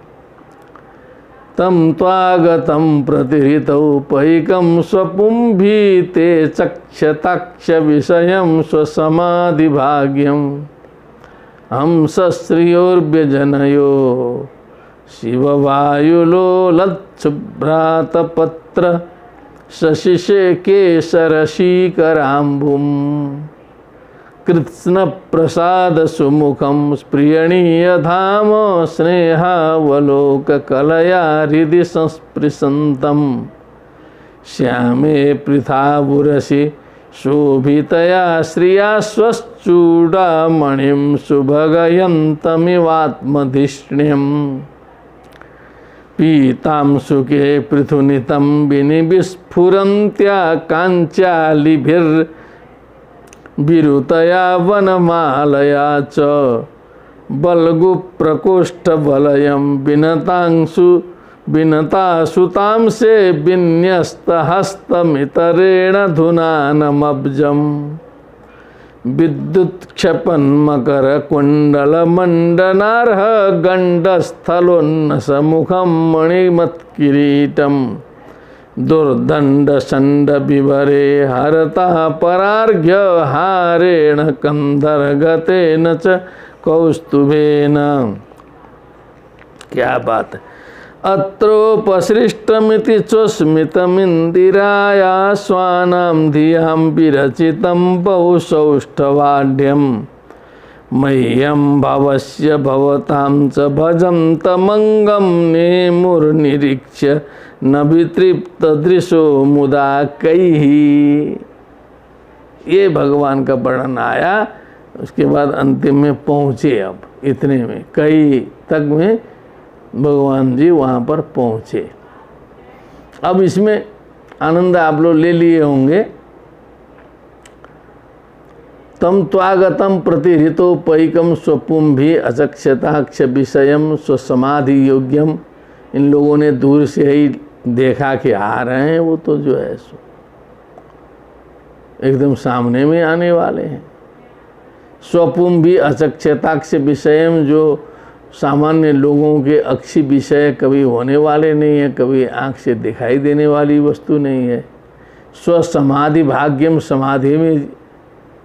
तम त्वागतम प्रतिहृतौपैकं स्वपुंभीते चक्षताक्ष विषयं स्वसमाधि भाग्यम हंसश्रियोर्व्यजनयो शिववायुलोलच्छुभ्रातपत्र शशिशे केशरशीकराम्बुं कृत्स्नप्रसाद सुमुखं स्पृहणीयधाम स्नेहावलोककलया हृदि संस्पृशन्तं श्यामे पृथावुरसि शोभितया श्रिया स्वश्चूडामणिं सुभगयन्तमिवात्मधिष्ण्यम् पीतांशुके पृथुनितं विनिविस्फुरन्त्या काञ्चालिभिर्विरुतया वनमालया च बल्गुप्रकोष्ठवलयं विनतासुतां से विन्यस्तहस्तमितरेण धुनानमब्जम् विद्युत्क्षपन्मकरकुण्डलमण्डनार्ह गण्डस्थलोन्नसमुखं मणिमत्किरीटं दुर्दण्डषण्डविभरे हरता परार्घ्य हारेण कन्धरगतेन च कौस्तुभेन। क्या बात है। अत्रोपसृष्टमिति चोस्मितमिन्दिराया स्वानां धियां विरचितं बहुसौष्ठवाढ्यं मह्यं भवस्य भवतां च भजन्तमङ्गं नेमुर्निरीक्ष्य न वितृप्तदृशो मुदा कैः। ये भगवान का वर्णन आया, उसके बाद अंतिम में पहुँचे। अब इतने में कई तक में भगवान जी वहाँ पर पहुँचे। अब इसमें आनंद आप लोग ले लिए होंगे। तम त्वागतम प्रतिहृतौपैकं स्वपुंभी अचक्षताक्ष विषयम स्वसमाधि योग्यम। इन लोगों ने दूर से ही देखा कि आ रहे हैं, वो तो जो है सो एकदम सामने में आने वाले हैं। स्वपुंभी अचक्षताक्ष विषयम, जो सामान्य लोगों के अक्षी विषय कभी होने वाले नहीं है, कभी आँख से दिखाई देने वाली वस्तु नहीं है। स्वसमाधि भाग्यम, समाधि में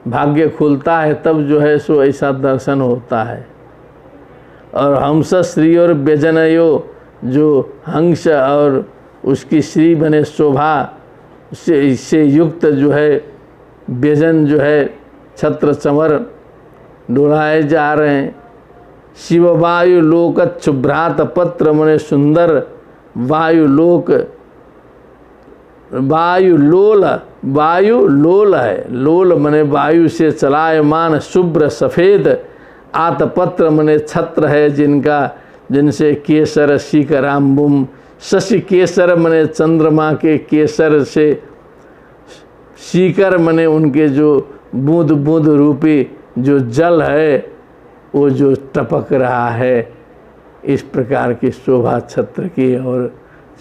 भाग्य खुलता है तब जो है सो ऐसा दर्शन होता है। और हंस श्री और व्यजनयो, जो हंस और उसकी श्री बने शोभा से युक्त जो है व्यजन जो है छत्र चमर डोलाए जा रहे हैं। शिव वायु लोक शुभ्रात पत्र मने सुंदर वायुलोक, वायुलोल, वायुलोल है, लोल मने वायु से चलायमान, शुभ्र सफ़ेद, आतपत्र मने छत्र है जिनका, जिनसे केसर शिखराम्बुम, शशि केसर मने चंद्रमा के केसर से, शिखर मने उनके जो बूंद बूंद रूपी जो जल है वो जो टपक रहा है। इस प्रकार की शोभा छत्र की और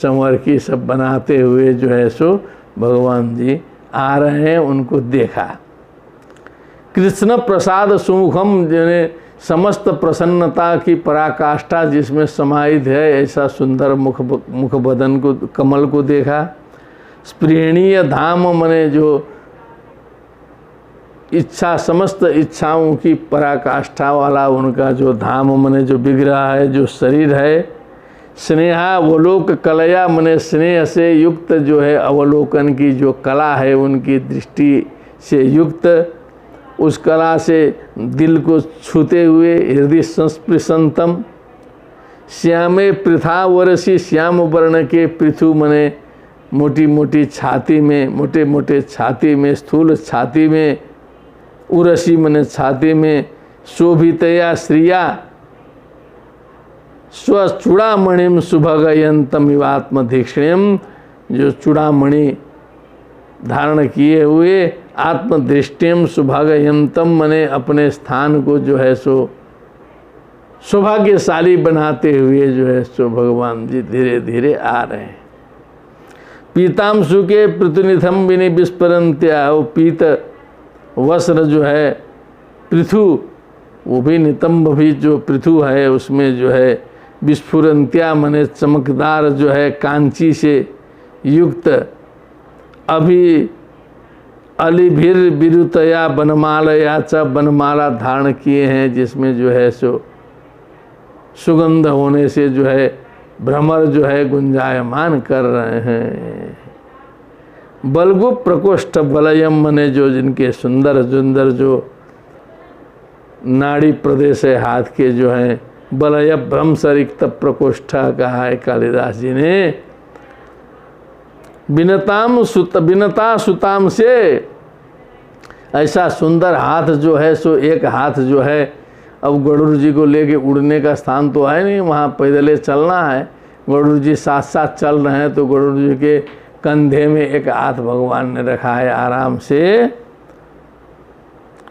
चंवर की सब बनाते हुए जो है सो भगवान जी आ रहे हैं, उनको देखा। कृष्ण प्रसाद सुमुखम, जिन्हें समस्त प्रसन्नता की पराकाष्ठा जिसमें समाहित है, ऐसा सुंदर मुख बदन को, कमल को देखा। स्पृहणीय धाम मने जो इच्छा, समस्त इच्छाओं की पराकाष्ठा वाला उनका जो धाम मने जो विग्रह है, जो शरीर है। स्नेहावलोक कलया मने स्नेह से युक्त जो है अवलोकन की जो कला है, उनकी दृष्टि से युक्त, उस कला से दिल को छूते हुए हृदय संस्पृशंतम। श्यामे पृथा वरसी, श्याम वर्ण के पृथु मने मोटी मोटी छाती में, मोटे मोटे छाती में, स्थूल छाती में, उरसी मने छाती में, शोभितया श्रिया स्वचूड़ामणिम सुभगयंतम इवात्मधीक्षिणीम, जो चूड़ामणि धारण किए हुए आत्मदृष्टिम सुभागयंतम मने अपने स्थान को जो है सो सौभाग्यशाली बनाते हुए जो है सो भगवान जी धीरे धीरे आ रहे हैं। पीतांशु के पृथुनिथम विनि विस्फुरंत्या, वो पीत वस्त्र जो है पृथु, वो भी नितंब भी जो पृथु है उसमें जो है विस्फुरंत्या मने चमकदार जो है कांची से युक्त, अभी अलिभिर विरुतया बनमालया च, बनमाला धारण किए हैं जिसमें जो है सो सुगंध होने से जो है भ्रमर जो है गुंजायमान कर रहे हैं। बलगु प्रकोष्ठ बलयम मने जो जिनके सुंदर सुंदर जो नाड़ी प्रदेश है हाथ के जो है, बलय भ्रमसरिक्त प्रकोष्ठा कहा है कालिदास जी ने। बिनता सुताम से, ऐसा सुंदर हाथ जो है सो एक हाथ जो है, अब गरुड़ जी को लेके उड़ने का स्थान तो है नहीं, वहाँ पैदले चलना है, गरुड़ जी साथ साथ चल रहे हैं, तो गरुड़ जी के कंधे में एक हाथ भगवान ने रखा है आराम से,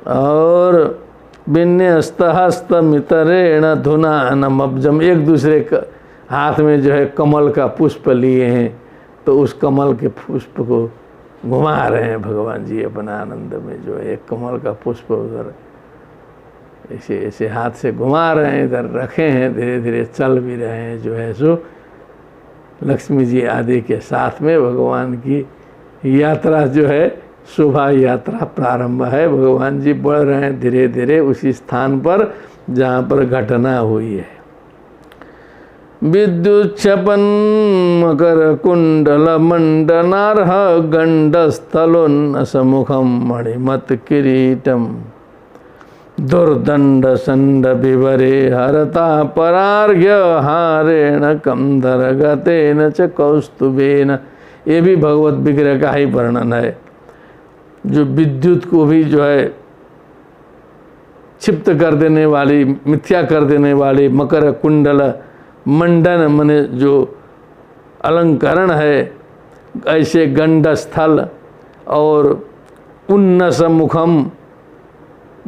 और विन्यस्तहस्त मितरेण धुना नमब्जम, एक दूसरे हाथ में जो है कमल का पुष्प लिए हैं, तो उस कमल के पुष्प को घुमा रहे हैं भगवान जी अपना आनंद में, जो है एक कमल का पुष्प उधर ऐसे ऐसे हाथ से घुमा रहे हैं, इधर रखे हैं, धीरे धीरे चल भी रहे हैं जो है सो लक्ष्मी जी आदि के साथ में भगवान की यात्रा जो है शोभा यात्रा प्रारंभ है। भगवान जी बढ़ रहे हैं धीरे धीरे उसी स्थान पर जहाँ पर घटना हुई है। विद्युत क्षपन मकर कुंडल मंडनार्ह गंडस्थलोन्नस मुखम मणिमत किरीटम दुर्दंड संड विवरे हरता परार्घ्य हारेण कंधर गतेन च कौस्तुभेन। ये भी भगवत विग्रह का ही वर्णन है, जो विद्युत को भी जो है क्षिप्त कर देने वाली, मिथ्या कर देने वाली, मकर कुंडल मंडन मने जो अलंकरण है, ऐसे गंडस्थल और उन्नस मुखम,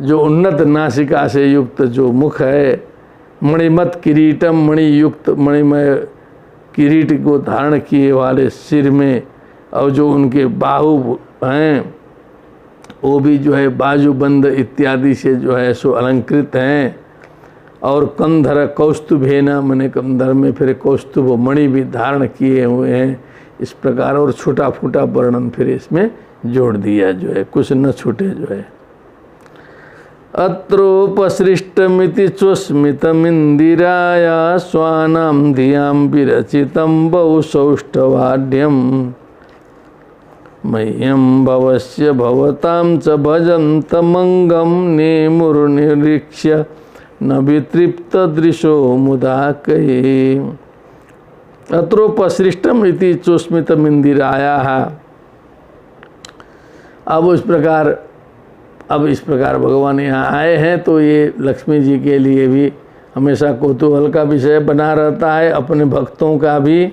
जो उन्नत नासिका से युक्त जो मुख है, मणिमत किरीटम, मणि युक्त मणिमय किरीट को धारण किए वाले सिर में, और जो उनके बाहु हैं वो भी जो है बाजूबंद इत्यादि से जो है सो अलंकृत हैं, और कंधर कौस्तुभेना मने कंधर में फिर कौस्तुभ मणि भी धारण किए हुए हैं। इस प्रकार और छोटा फूटा वर्णन फिर इसमें जोड़ दिया जो है, कुछ न छूटे जो है। अत्रोपसृष्टमिति चुस्मितमिन्दिराया स्वानां धियां विरचितं बहुसौष्ठवाढ्यं मह्यं भवस्य भवतां च भजन्तमङ्गं नेमुर्निरीक्ष्य न वितृप्त दृशो मुदा कहे। अत्रोपसृष्टम इति चुस्मितमिन्दिराया। अब इस प्रकार भगवान यहाँ आए हैं, तो ये लक्ष्मी जी के लिए भी हमेशा कौतूहल का विषय बना रहता है, अपने भक्तों का भी।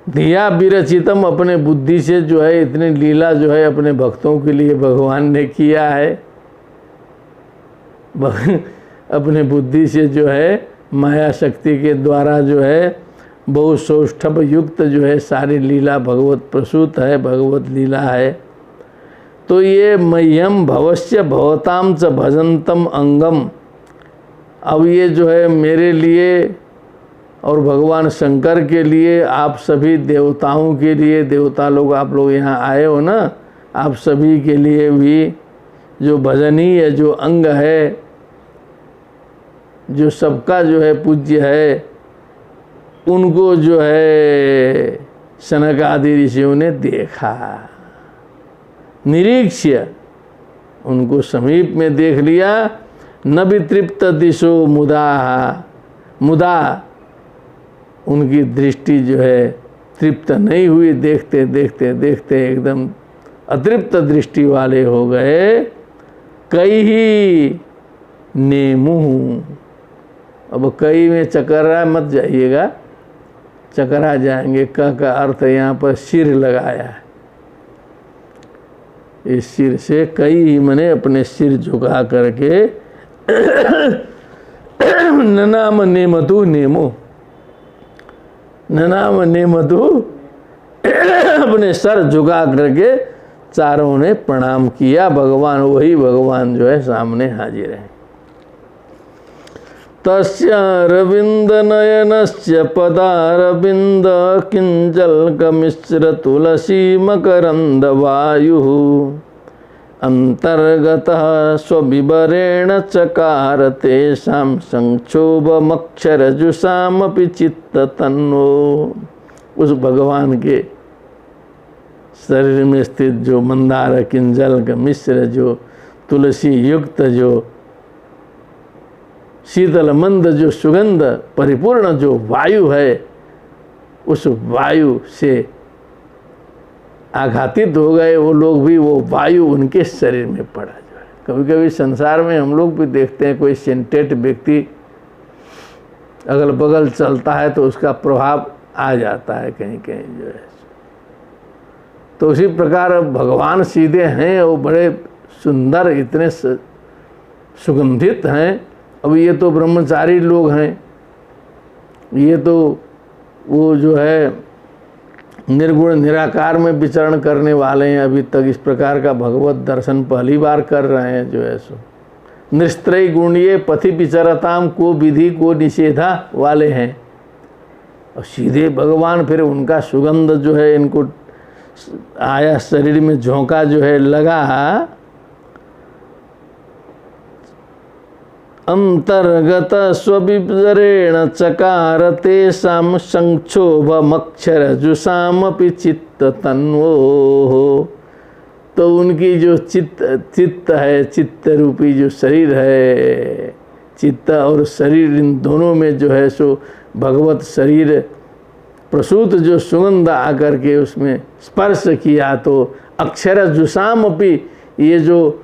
धिया विरचितम, अपने बुद्धि से जो है इतनी लीला जो है अपने भक्तों के लिए भगवान ने किया है, अपने बुद्धि से जो है माया शक्ति के द्वारा जो है बहुत सौष्ठव युक्त जो है सारी लीला भगवत प्रसूत है, भगवत लीला है। तो ये मह्यम भवस्य भवताम च भजन्तम अंगम, अब ये जो है मेरे लिए और भगवान शंकर के लिए, आप सभी देवताओं के लिए, देवता लोग आप लोग यहाँ आए हो ना, आप सभी के लिए भी जो भजनीय जो अंग है, जो सबका जो है पूज्य है, उनको जो है सनक आदि ऋषियों ने देखा, निरीक्ष्य, उनको समीप में देख लिया। न वितृप्त दिशो मुदा, मुदा उनकी दृष्टि जो है तृप्त नहीं हुई, देखते देखते देखते एकदम अतृप्त दृष्टि वाले हो गए। कई ही नेमु, अब कई में चकरा मत जाइएगा, चकरा जाएंगे। का अर्थ यहाँ पर सिर लगाया है, इस सिर से कई ही मने अपने सिर झुका करके ननाम नेमतु नेमो, ननाम नेमतु अपने सर झुका करके चारों ने प्रणाम किया। भगवान, वही भगवान जो है सामने हाजिर है। तस्य अरविंद नयनस्य पदारविंद किंजल्कमिश्र तुलसी मकरंद वायु अंतर्गतः स्वविवरेण चकार तेषां संक्षोभमक्षरजुषामपि चित्त तन्नो। उस भगवान के शरीर में स्थित जो मंदार किंजल का मिश्र, जो तुलसी युक्त, जो शीतल मंद, जो सुगंध परिपूर्ण जो वायु है, उस वायु से आघातित हो गए वो लोग भी। वो वायु उनके शरीर में पड़ा जो है। कभी कभी संसार में हम लोग भी देखते हैं, कोई सेंटेड व्यक्ति अगल बगल चलता है तो उसका प्रभाव आ जाता है कहीं कहीं जो है। तो उसी प्रकार भगवान सीधे हैं और बड़े सुंदर, इतने सुगंधित हैं। अब ये तो ब्रह्मचारी लोग हैं, ये तो वो जो है निर्गुण निराकार में विचरण करने वाले हैं। अभी तक इस प्रकार का भगवत दर्शन पहली बार कर रहे हैं जो है सो। निस्त्रय गुणीय पथि विचरताम को विधि को निषेधा वाले हैं। और सीधे भगवान, फिर उनका सुगंध जो है इनको आया, शरीर में झोंका जो है लगा। अंतर्गत स्वविवरेण चकार तेषां संक्षोभमक्षरजुषामपि चित्त तन्वो। तो उनकी जो चित्त है, चित्त रूपी जो शरीर है, चित्त और शरीर इन दोनों में जो है सो भगवत शरीर प्रसूत जो सुगंध आकर के उसमें स्पर्श किया, तो अक्षरजुषाम अपि, ये जो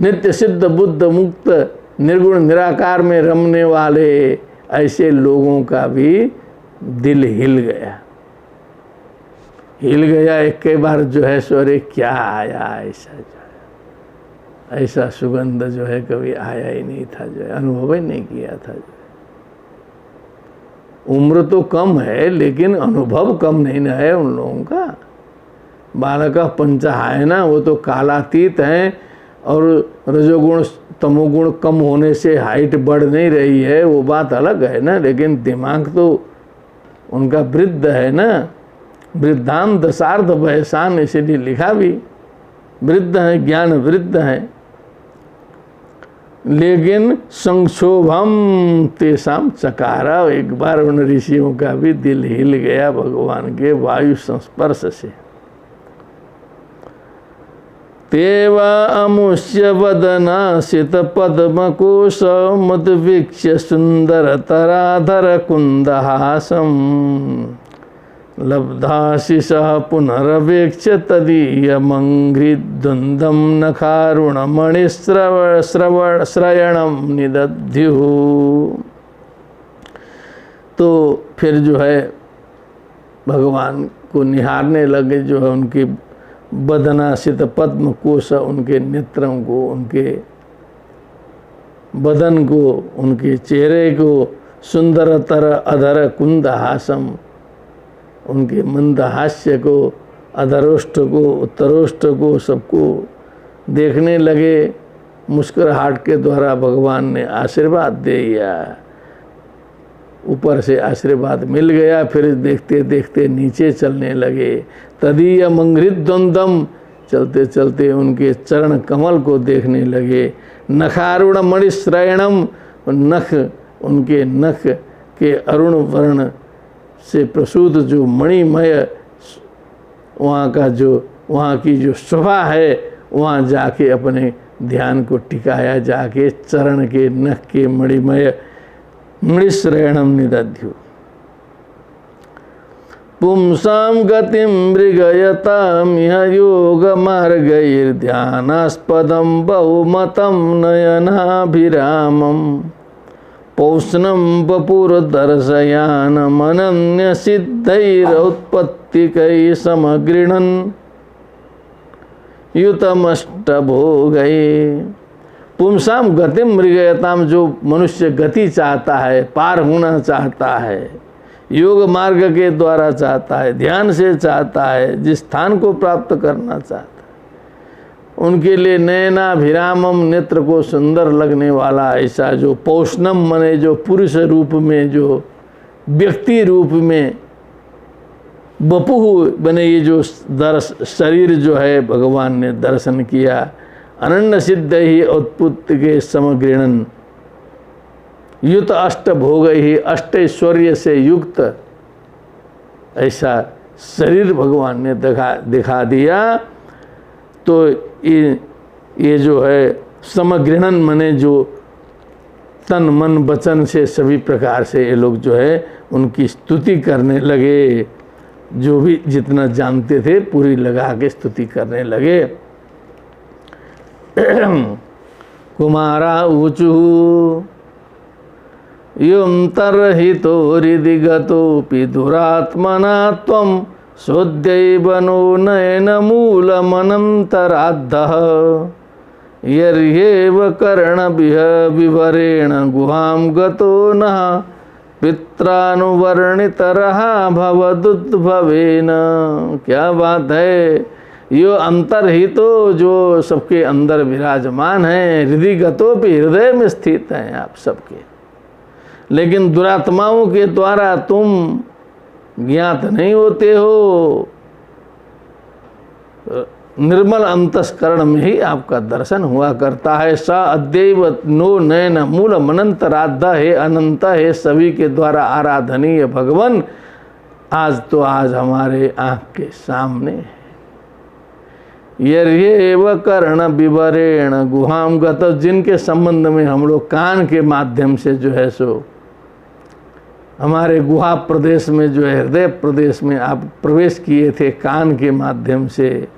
नित्य सिद्ध बुद्ध मुक्त निर्गुण निराकार में रमने वाले ऐसे लोगों का भी दिल हिल गया। एक के बार जो है सो, अरे क्या आया ऐसा जो है, ऐसा सुगंध जो है कभी आया ही नहीं था, जो है अनुभव ही नहीं किया था। उम्र तो कम है लेकिन अनुभव कम नहीं ना है उन लोगों का। बालक पंचहाय ना, वो तो कालातीत हैं और रजोगुण तमोगुण कम होने से हाइट बढ़ नहीं रही है, वो बात अलग है ना। लेकिन दिमाग तो उनका वृद्ध है ना। वृद्धान दशार्ध वयसान, इसीलिए लिखा भी, वृद्ध है, ज्ञान वृद्ध है। लेकिन संक्षोभम तेषाम चकारा, एक बार उन ऋषियों का भी दिल हिल गया भगवान के वायु संस्पर्श से। तेवा अमुष्य वदनासित पद्मकोश मद्वीक्ष्य सुंदर तराधर कुंदहासम लब्धाशिष पुनरवेक्ष्य तदीयमंघ्रिद्वंदम नखारुणमणिश्रयणम निदध्युः। तो फिर जो है भगवान को निहारने लगे, जो है उनकी बदनासित पद्म कोश, उनके नेत्रों को, उनके बदन को, उनके चेहरे को, सुंदरतर अधर कुंदहासम, उनके मंदहास्य को, अधरोष्ठ को, उत्तरोष्ठ को, सबको देखने लगे। मुस्कुराहट के द्वारा भगवान ने आशीर्वाद दे दिया, ऊपर से आशीर्वाद मिल गया। फिर देखते देखते नीचे चलने लगे। तदीय मंघ्रिद्वंदम, चलते चलते उनके चरण कमल को देखने लगे। नखारुण मणिश्रयणम, नख, उनके नख के अरुण वर्ण से प्रसूत जो मणिमय वहाँ का जो, वहाँ की जो शोभा है, वहाँ जाके अपने ध्यान को टिकाया। जाके चरण के नख के मणिमय मृश्रेणम निदध्यु। पुंसां गतिं मृगयतामिह योगमार्गैर्ध्यानास्पदं बहुमतं नयनाभिरामं पौष्णं वपुरदर्शयानमनन्यसिद्धैरौत्पत्तिकैः समगृह्णन् युतमष्टभोगैः। पुंसाम गतिम मृगयताम, जो मनुष्य गति चाहता है, पार होना चाहता है, योग मार्ग के द्वारा चाहता है, ध्यान से चाहता है, जिस स्थान को प्राप्त करना चाहता है, उनके लिए नयनाभिरामम, नेत्र को सुंदर लगने वाला ऐसा जो पौष्णम मने जो पुरुष रूप में, जो व्यक्ति रूप में, बपुहु बने ये जो शरीर जो है भगवान ने दर्शन किया। अनन्य सिद्ध ही उत्पत्ति के समगृणन युत अष्ट भोग ही, अष्ट ऐश्वर्य से युक्त ऐसा शरीर भगवान ने दिखा दिया। तो ये जो है समगृणन मने जो तन मन वचन से सभी प्रकार से ये लोग जो है उनकी स्तुति करने लगे। जो भी जितना जानते थे पूरी लगा के स्तुति करने लगे। कुमारा ऊचु युम तरहितो हृदि गतोपि दुरात्मना त्वं सोद्यैवनो नयनमूलमनन्तराद्धः यर्ह्येव कर्णभिः विवरेण गुहां गतो नः पित्रानुवर्णितरः भवदुद्भवेन। क्या बात है। यो अंतर्हितो, जो सबके अंदर विराजमान है, हृदय गतो भी, हृदय में स्थित हैं आप सबके, लेकिन दुरात्माओं के द्वारा तुम ज्ञात नहीं होते हो। निर्मल अंतस्करण में ही आपका दर्शन हुआ करता है। स अद्यैव नो नयन मूल मनंतराध्य है, अनंत है, सभी के द्वारा आराधनीय भगवान आज तो आज हमारे आँख के सामने है। यर्ह्येव कर्ण विवरेण गुहाम गत, जिनके संबंध में हम लोग कान के माध्यम से जो है सो हमारे गुहा प्रदेश में जो है हृदय प्रदेश में आप प्रवेश किए थे कान के माध्यम से।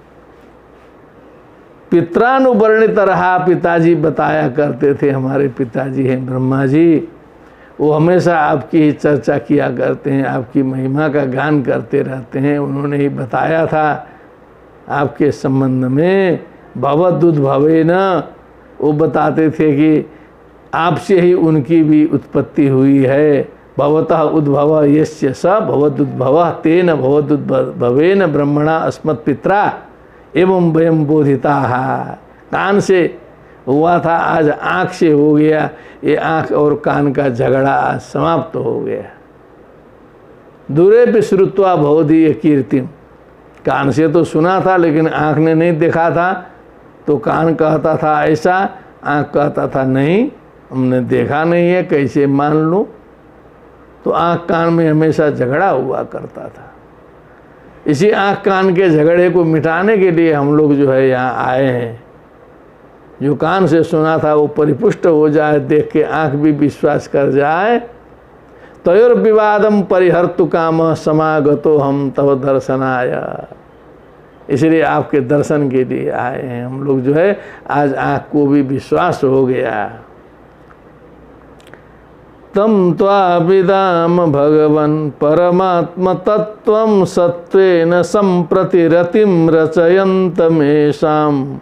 पित्रानुवर्णित रहा, पिताजी बताया करते थे, हमारे पिताजी हैं ब्रह्मा जी, वो हमेशा आपकी ही चर्चा किया करते हैं, आपकी महिमा का गान करते रहते हैं। उन्होंने ही बताया था आपके संबंध में। भवदुद्भवेन, वो बताते थे कि आपसे ही उनकी भी उत्पत्ति हुई है। भवतः उद्भव यस्य स भवदुद्भवः तेन भवदुद्भवेन ब्रह्मणा अस्मत्पित्रा एवं वयम बोधिताः। कान से हुआ था, आज आँख से हो गया। ये आँख और कान का झगड़ा आज समाप्त हो गया। दूरे विश्रुत्वा भवदीय कीर्तिम, कान से तो सुना था लेकिन आँख ने नहीं देखा था, तो कान कहता था ऐसा, आँख कहता था नहीं हमने देखा नहीं है, कैसे मान लूँ। तो आँख कान में हमेशा झगड़ा हुआ करता था। इसी आँख कान के झगड़े को मिटाने के लिए हम लोग जो है यहाँ आए हैं। जो कान से सुना था वो परिपुष्ट हो जाए, देख के आँख भी विश्वास कर जाए। तयोर विवादम परिहर्तु काम समागतो हम तव दर्शनाय, इसलिए आपके दर्शन के लिए आए हैं हम लोग जो है। आज आँख को भी विश्वास हो गया। तम त्वाभिधाम भगवन् परमात्म तत्वं सत्वेन संप्रति रतिं रचयन्तमेषाम्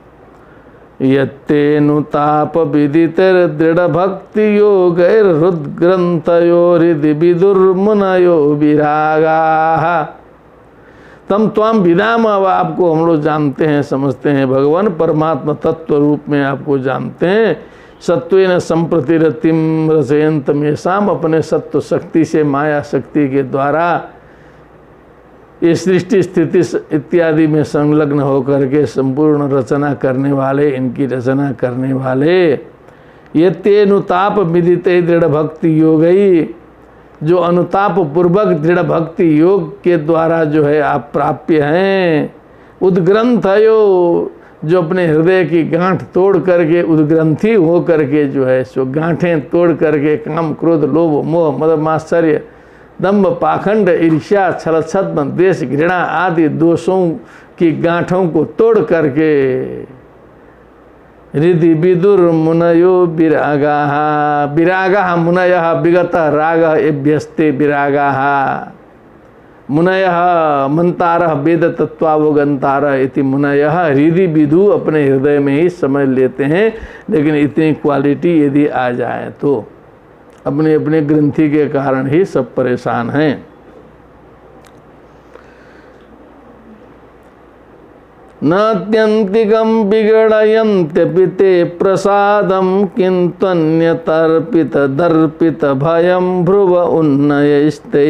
यत्तेनुताप विदितैर्दृढ़ भक्ति योगैर्हृद्ग्रन्थयोरिति विदुर्मुनयो विरागाः। तम त्वाम विदाम, अब आपको हम लोग जानते हैं, समझते हैं। भगवान परमात्मा तत्व रूप में आपको जानते हैं। सत्वेन संप्रति रतिम रचयन्तमेषाम्, अपने सत्व शक्ति से, माया शक्ति के द्वारा ये सृष्टि स्थिति इत्यादि में संलग्न होकर के संपूर्ण रचना करने वाले, इनकी रचना करने वाले। ये तेनुताप विदिते दृढ़ भक्ति योगई, जो अनुताप पूर्वक दृढ़ भक्ति योग के द्वारा जो है आप प्राप्य हैं। उद्ग्रंथयो, जो अपने हृदय की गांठ तोड़ करके उद्ग्रंथि हो करके जो है सो गांठें तोड़ करके काम क्रोध लोभ मोह मद मात्सर्य दंभ पाखंड ईर्ष्या छल छद्म द्वेष घृणा आदि दोषों की गांठों को तोड़ करके हृदि विदुर मुनयो विरागाः विरागाः मुनयः विगत रागः एभ्यस्ते विरागाः मुनयः मंतारः वेद तत्वावगंतारः इति मुनयः हृदि विदु अपने हृदय में ही समझ लेते हैं। लेकिन इतनी क्वालिटी यदि आ जाए तो अपने अपने ग्रंथि के कारण ही सब परेशान हैं। नात्यंतिकं विगणयन्त्यपि ते प्रसादं किन्तन्यतर्पित दर्पित भयं भ्रुव उन्नयैस्ते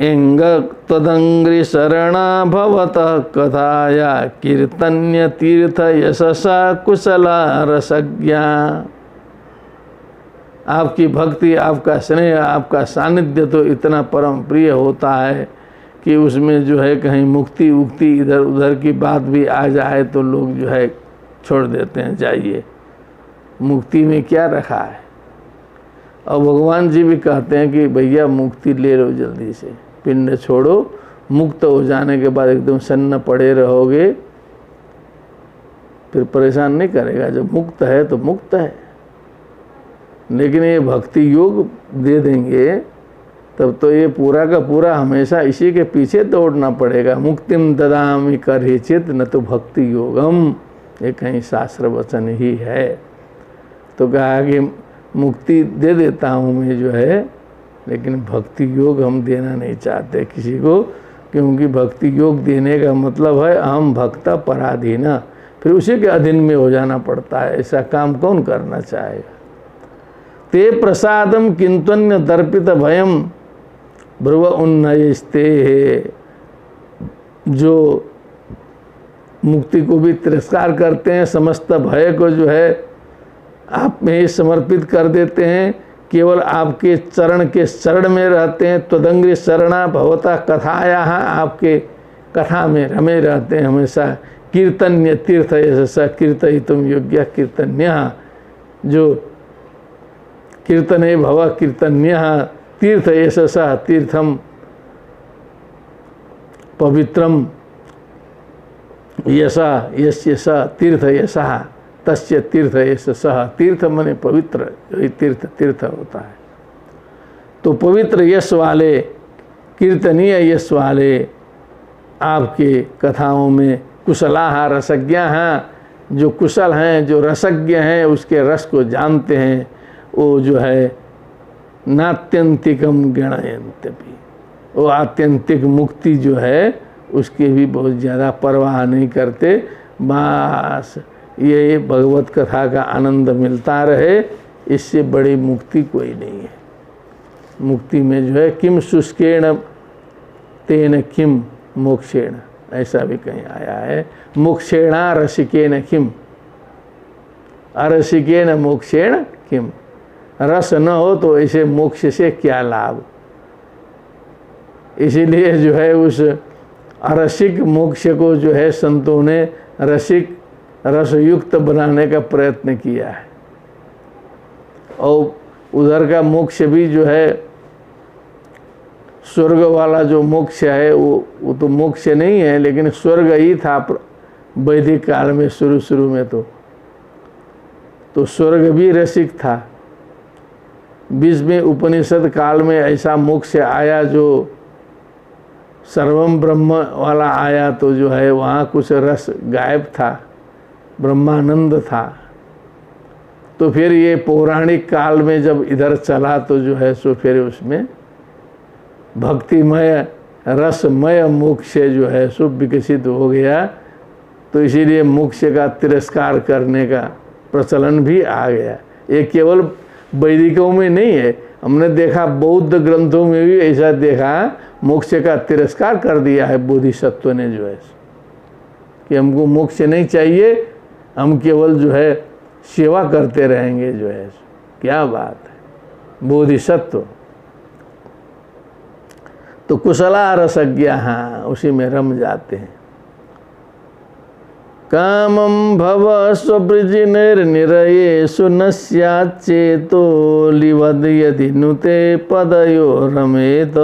इंगत्वदंग्रि शरणा भवतः कथाया कीर्तन्य तीर्थ यशसा कुशला रसज्ञा। आपकी भक्ति आपका स्नेह आपका सानिध्य तो इतना परम प्रिय होता है कि उसमें जो है कहीं मुक्ति उक्ति इधर उधर की बात भी आ जाए तो लोग जो है छोड़ देते हैं, जाइए मुक्ति में क्या रखा है। और भगवान जी भी कहते हैं कि भैया मुक्ति ले लो जल्दी से, पिंड छोड़ो, मुक्त हो जाने के बाद एकदम सन्न पड़े रहोगे फिर परेशान नहीं करेगा। जब मुक्त है तो मुक्त है। लेकिन ये भक्ति योग दे देंगे तब तो ये पूरा का पूरा हमेशा इसी के पीछे दौड़ना पड़ेगा। मुक्तिम ददामि करहिचित न तो भक्ति योगम, ये कहीं शास्त्र वचन ही है। तो कहा कि मुक्ति दे देता हूँ मैं जो है, लेकिन भक्ति योग हम देना नहीं चाहते किसी को, क्योंकि भक्ति योग देने का मतलब है अहम भक्ता पराधीना, फिर उसी के अधीन में हो जाना पड़ता है। ऐसा काम कौन करना चाहेगा। ते प्रसादम किंतन्य दर्पित भयम भ्रुव उन्नयस्ते, जो मुक्ति को भी तिरस्कार करते हैं, समस्त भय को जो है आप में ही समर्पित कर देते हैं, केवल आपके चरण के शरण में रहते हैं। त्वदंग्रि शरणा भवता कथाया, आपके कथा में रमे रहते हैं हमेशा। कीर्तन्य तीर्थ यशसा कीर्तयितुम योग्य कीर्तन्य, जो कीर्तने भव कीर्तन्य तीर्थ यशसा तीर्थम पवित्रम यशा यस्यसा तीर्थ यशा तस्य तीर्थ यशसा। तीर्थ मने पवित्र, यही तीर्थ तीर्थ होता है। तो पवित्र यश वाले कीर्तनीय यश वाले आपके कथाओं में कुशलाहा रसज्ञ हैं, जो कुशल हैं जो रसज्ञ हैं उसके रस को जानते हैं, वो जो है नात्यंतिकम गणयन्त्यपि, वो आत्यंतिक मुक्ति जो है उसकी भी बहुत ज़्यादा परवाह नहीं करते। बस ये भगवत कथा का आनंद मिलता रहे, इससे बड़ी मुक्ति कोई नहीं है। मुक्ति में जो है किम शुष्केण तेन किम मोक्षेण, ऐसा भी कहीं आया है। मोक्षेणा रसिकेन किम, अरसिकेन मोक्षेण किम, रस न हो तो ऐसे मोक्ष से क्या लाभ। इसीलिए जो है उस अरसिक मोक्ष को जो है संतों ने रसिक रसयुक्त बनाने का प्रयत्न किया है। और उधर का मोक्ष भी जो है स्वर्ग वाला जो मोक्ष है वो तो मोक्ष नहीं है, लेकिन स्वर्ग ही था वैदिक काल में। शुरू में तो स्वर्ग भी रसिक था। 20वें उपनिषद काल में ऐसा मोक्ष आया जो सर्वम ब्रह्म वाला आया, तो जो है वहाँ कुछ रस गायब था, ब्रह्मानंद था। तो फिर ये पौराणिक काल में जब इधर चला तो जो है सो फिर उसमें भक्तिमय रसमय मोक्ष जो है सो विकसित हो गया। तो इसीलिए मोक्ष का तिरस्कार करने का प्रचलन भी आ गया। ये केवल वैदिकों में नहीं है, हमने देखा बौद्ध ग्रंथों में भी ऐसा देखा, मोक्ष का तिरस्कार कर दिया है बोधिसत्व ने जो है कि हमको मोक्ष नहीं चाहिए, हम केवल जो है सेवा करते रहेंगे जो है। क्या बात है, बोधिसत्व। तो कुशला रसज्ञ, हाँ उसी में रम जाते हैं। कामं भव स्ववृजिनिर्निरयेषु न स्याच्चेतो लिवद् यदि नुते पदयो रमेत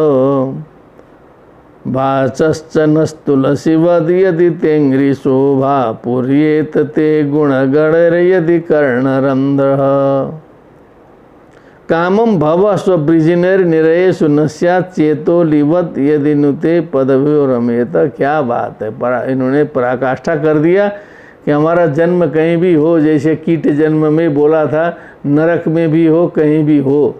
वाचश्च नस्तुलसीवद् यदि तेङ्घ्रि शोभा पूर्येत ते गुणगणैर्यदि कर्णरन्ध्रः। कामं भव स्ववृजिनिर्निरयेषु न स्याच्चेतो लिवद् यदि नुते पदयो रमेत। क्या बात है, इन्होंने पराकाष्ठा कर दिया कि हमारा जन्म कहीं भी हो, जैसे कीट जन्म में बोला था नरक में भी हो, कहीं भी हो,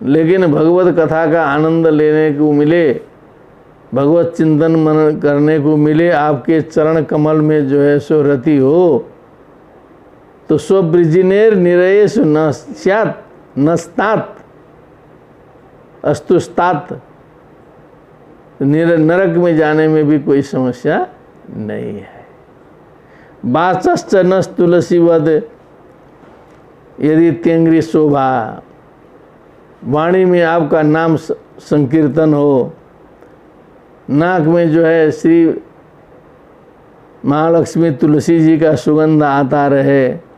लेकिन भगवत कथा का आनंद लेने को मिले, भगवत चिंतन मनन करने को मिले, आपके चरण कमल में जो है सो रति हो, तो स्ववृजिनिर्निरयेषु न स्यात् नस्तात अस्तुस्तात, नरक में जाने में भी कोई समस्या नहीं है। वाचश्च नस्तुलसीवद् यदि तेङ्घ्रि शोभा, वाणी में आपका नाम संकीर्तन हो, नाक में जो है श्री महालक्ष्मी तुलसी जी का सुगंध आता रहे,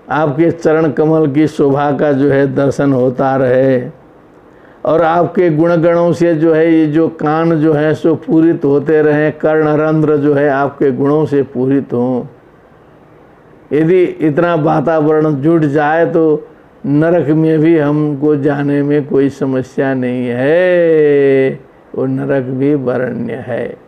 आपके चरण कमल की शोभा का जो है दर्शन होता रहे, और आपके गुणगणों से जो है ये जो कान जो है सो पूरित होते रहें, कर्णरंध्र जो है आपके गुणों से पूरित हों। यदि इतना वातावरण जुट जाए तो नरक में भी हमको जाने में कोई समस्या नहीं है, वो नरक भी वरण्य है।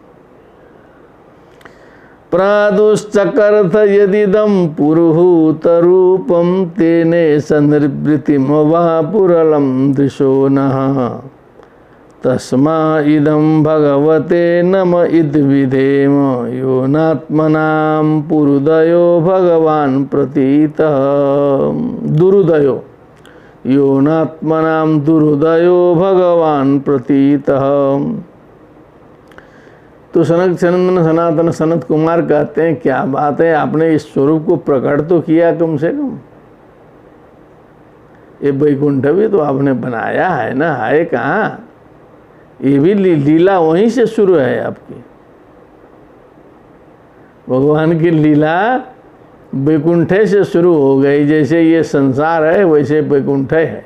प्रादुश्चकर्थ यदिदं पुरुहूत रूपं तेने सन्निवृत्तिं वा पुरलं दृशो नः तस्मा इदं भगवते नम इद विधेम यो नात्मनां पुरुदयो भगवान् प्रतीतः दुरुदयो यो नात्मनां दुरुदयो भगवान् प्रतीतः। तो सनक सनंदन सनातन सनत कुमार कहते हैं क्या बात है, आपने इस स्वरूप को प्रकट तो किया कम से कम, ये वैकुंठ भी तो आपने बनाया है ना, है कहाँ, ये भी लीला वहीं से शुरू है आपकी। भगवान की लीला वैकुंठे से शुरू हो गई, जैसे ये संसार है वैसे वैकुंठ है,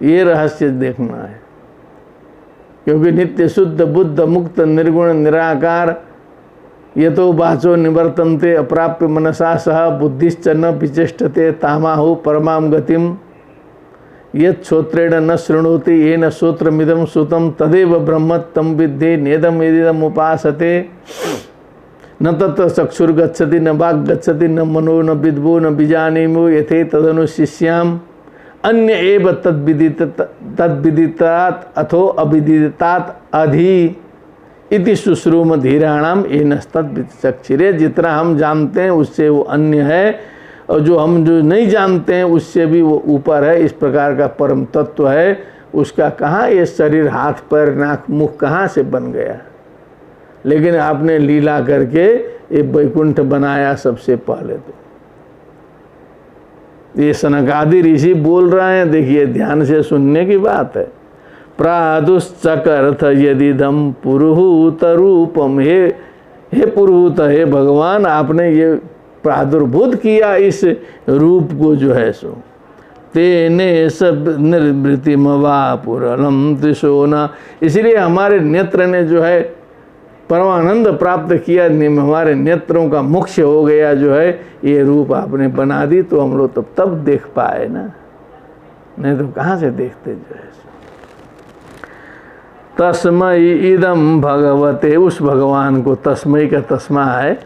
ये रहस्य देखना है। क्योंकि नित्य शुद्ध बुद्ध मुक्त निर्गुण निराकार ये तो वाचो निवर्तन्ते अप्राप्य मनसा सह बुद्धिश्च न विचेष्टते तामाहु परमां गतिम यत् श्रोत्रेण न शृणोति येन श्रोत्रमिदं श्रुतं तदेव ब्रह्म तं विद्धि नेदं यदिदम् उपासते न तत्र चक्षुर्गच्छति न वाक् गच्छति न मनो न विद्वो न बीजानीमो यथे तदनु शिष्याम अन्य एव तद्विदितात् अथो अविदितात् अधि इति शुश्रूम धीराणाम एनस्तद्विचक्षिरे। जितना हम जानते हैं उससे वो अन्य है, और जो हम जो नहीं जानते हैं उससे भी वो ऊपर है, इस प्रकार का परम तत्व है। उसका कहाँ ये शरीर हाथ पैर नाक मुख कहाँ से बन गया, लेकिन आपने लीला करके ये वैकुंठ बनाया सबसे पहले। तो ये सनकादि ऋषि बोल रहे हैं, देखिए ध्यान से सुनने की बात है। प्रादुश्चकर्थ यदिदं पुरुहूत रूपम, हे पुरुहूत, हे भगवान, आपने ये प्रादुर्भूत किया इस रूप को जो है सो तेने सब निर्वृत्तिम वा पुरलम त्रिशोना, इसलिए हमारे नेत्र ने जो है परमानंद प्राप्त किया, हमारे नेत्रों का मोक्ष हो गया जो है, ये रूप आपने बना दी तो हम लोग तब देख पाए ना, नहीं तो कहाँ से देखते जो है। तस्मय इदम भगवते, उस भगवान को, तस्मय का तस्मा है,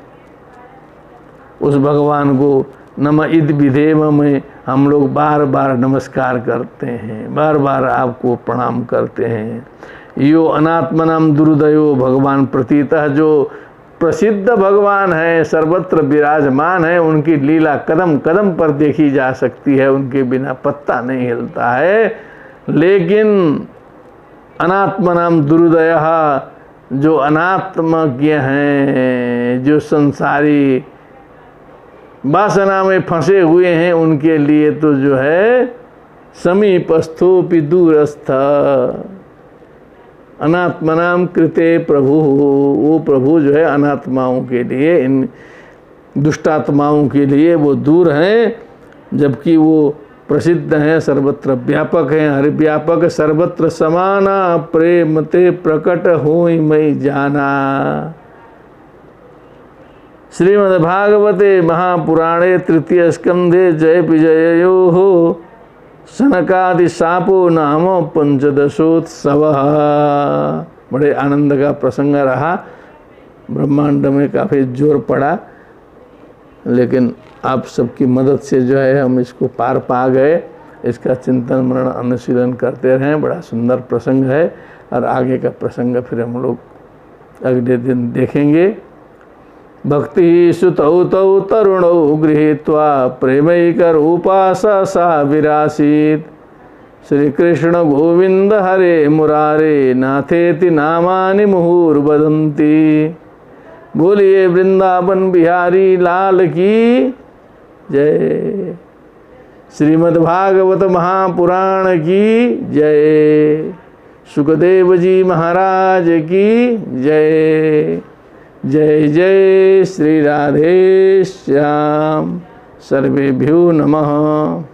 उस भगवान को नम इद विधेम में हम लोग बार बार नमस्कार करते हैं, बार बार आपको प्रणाम करते हैं। यो अनात्मनाम दुर्दयो भगवान प्रतीतः, जो प्रसिद्ध भगवान है, सर्वत्र विराजमान है, उनकी लीला कदम कदम पर देखी जा सकती है, उनके बिना पत्ता नहीं हिलता है। लेकिन अनात्मनाम दुर्दयः, जो अनात्मज्ञ हैं, जो संसारी वासना में फंसे हुए हैं, उनके लिए तो जो है समीपस्थोपि दूरस्थ, अनात्मनाम कृते प्रभु, वो प्रभु जो है अनात्माओं के लिए, इन दुष्टात्माओं के लिए वो दूर हैं, जबकि वो प्रसिद्ध हैं, सर्वत्र व्यापक हैं, हरि व्यापक सर्वत्र समाना, प्रेम ते प्रकट होई मई जाना। श्रीमद्भागवते महापुराणे तृतीय स्कंधे जय विजयो सनकादि सापो नाम पंचदशोत्सव। बड़े आनंद का प्रसंग रहा, ब्रह्मांड में काफ़ी जोर पड़ा, लेकिन आप सबकी मदद से जो है हम इसको पार पा गए। इसका चिंतन मनन अनुशीलन करते रहें। बड़ा सुंदर प्रसंग है, और आगे का प्रसंग फिर हम लोग अगले दिन देखेंगे। भक्ति सुतौ तौ तरुणौ गृहीत्वा प्रेमैक रूपा सा विरासीत। श्री कृष्ण गोविंद हरे मुरारे नाथेति नामानि मुहुर्वदन्ति। बोलिए वृंदावन बिहारी लाल की जय। श्रीमद्भागवत महापुराण की जय। सुखदेव जी महाराज की जय। जय जय श्री राधे श्याम। सर्वेभ्यो नमः।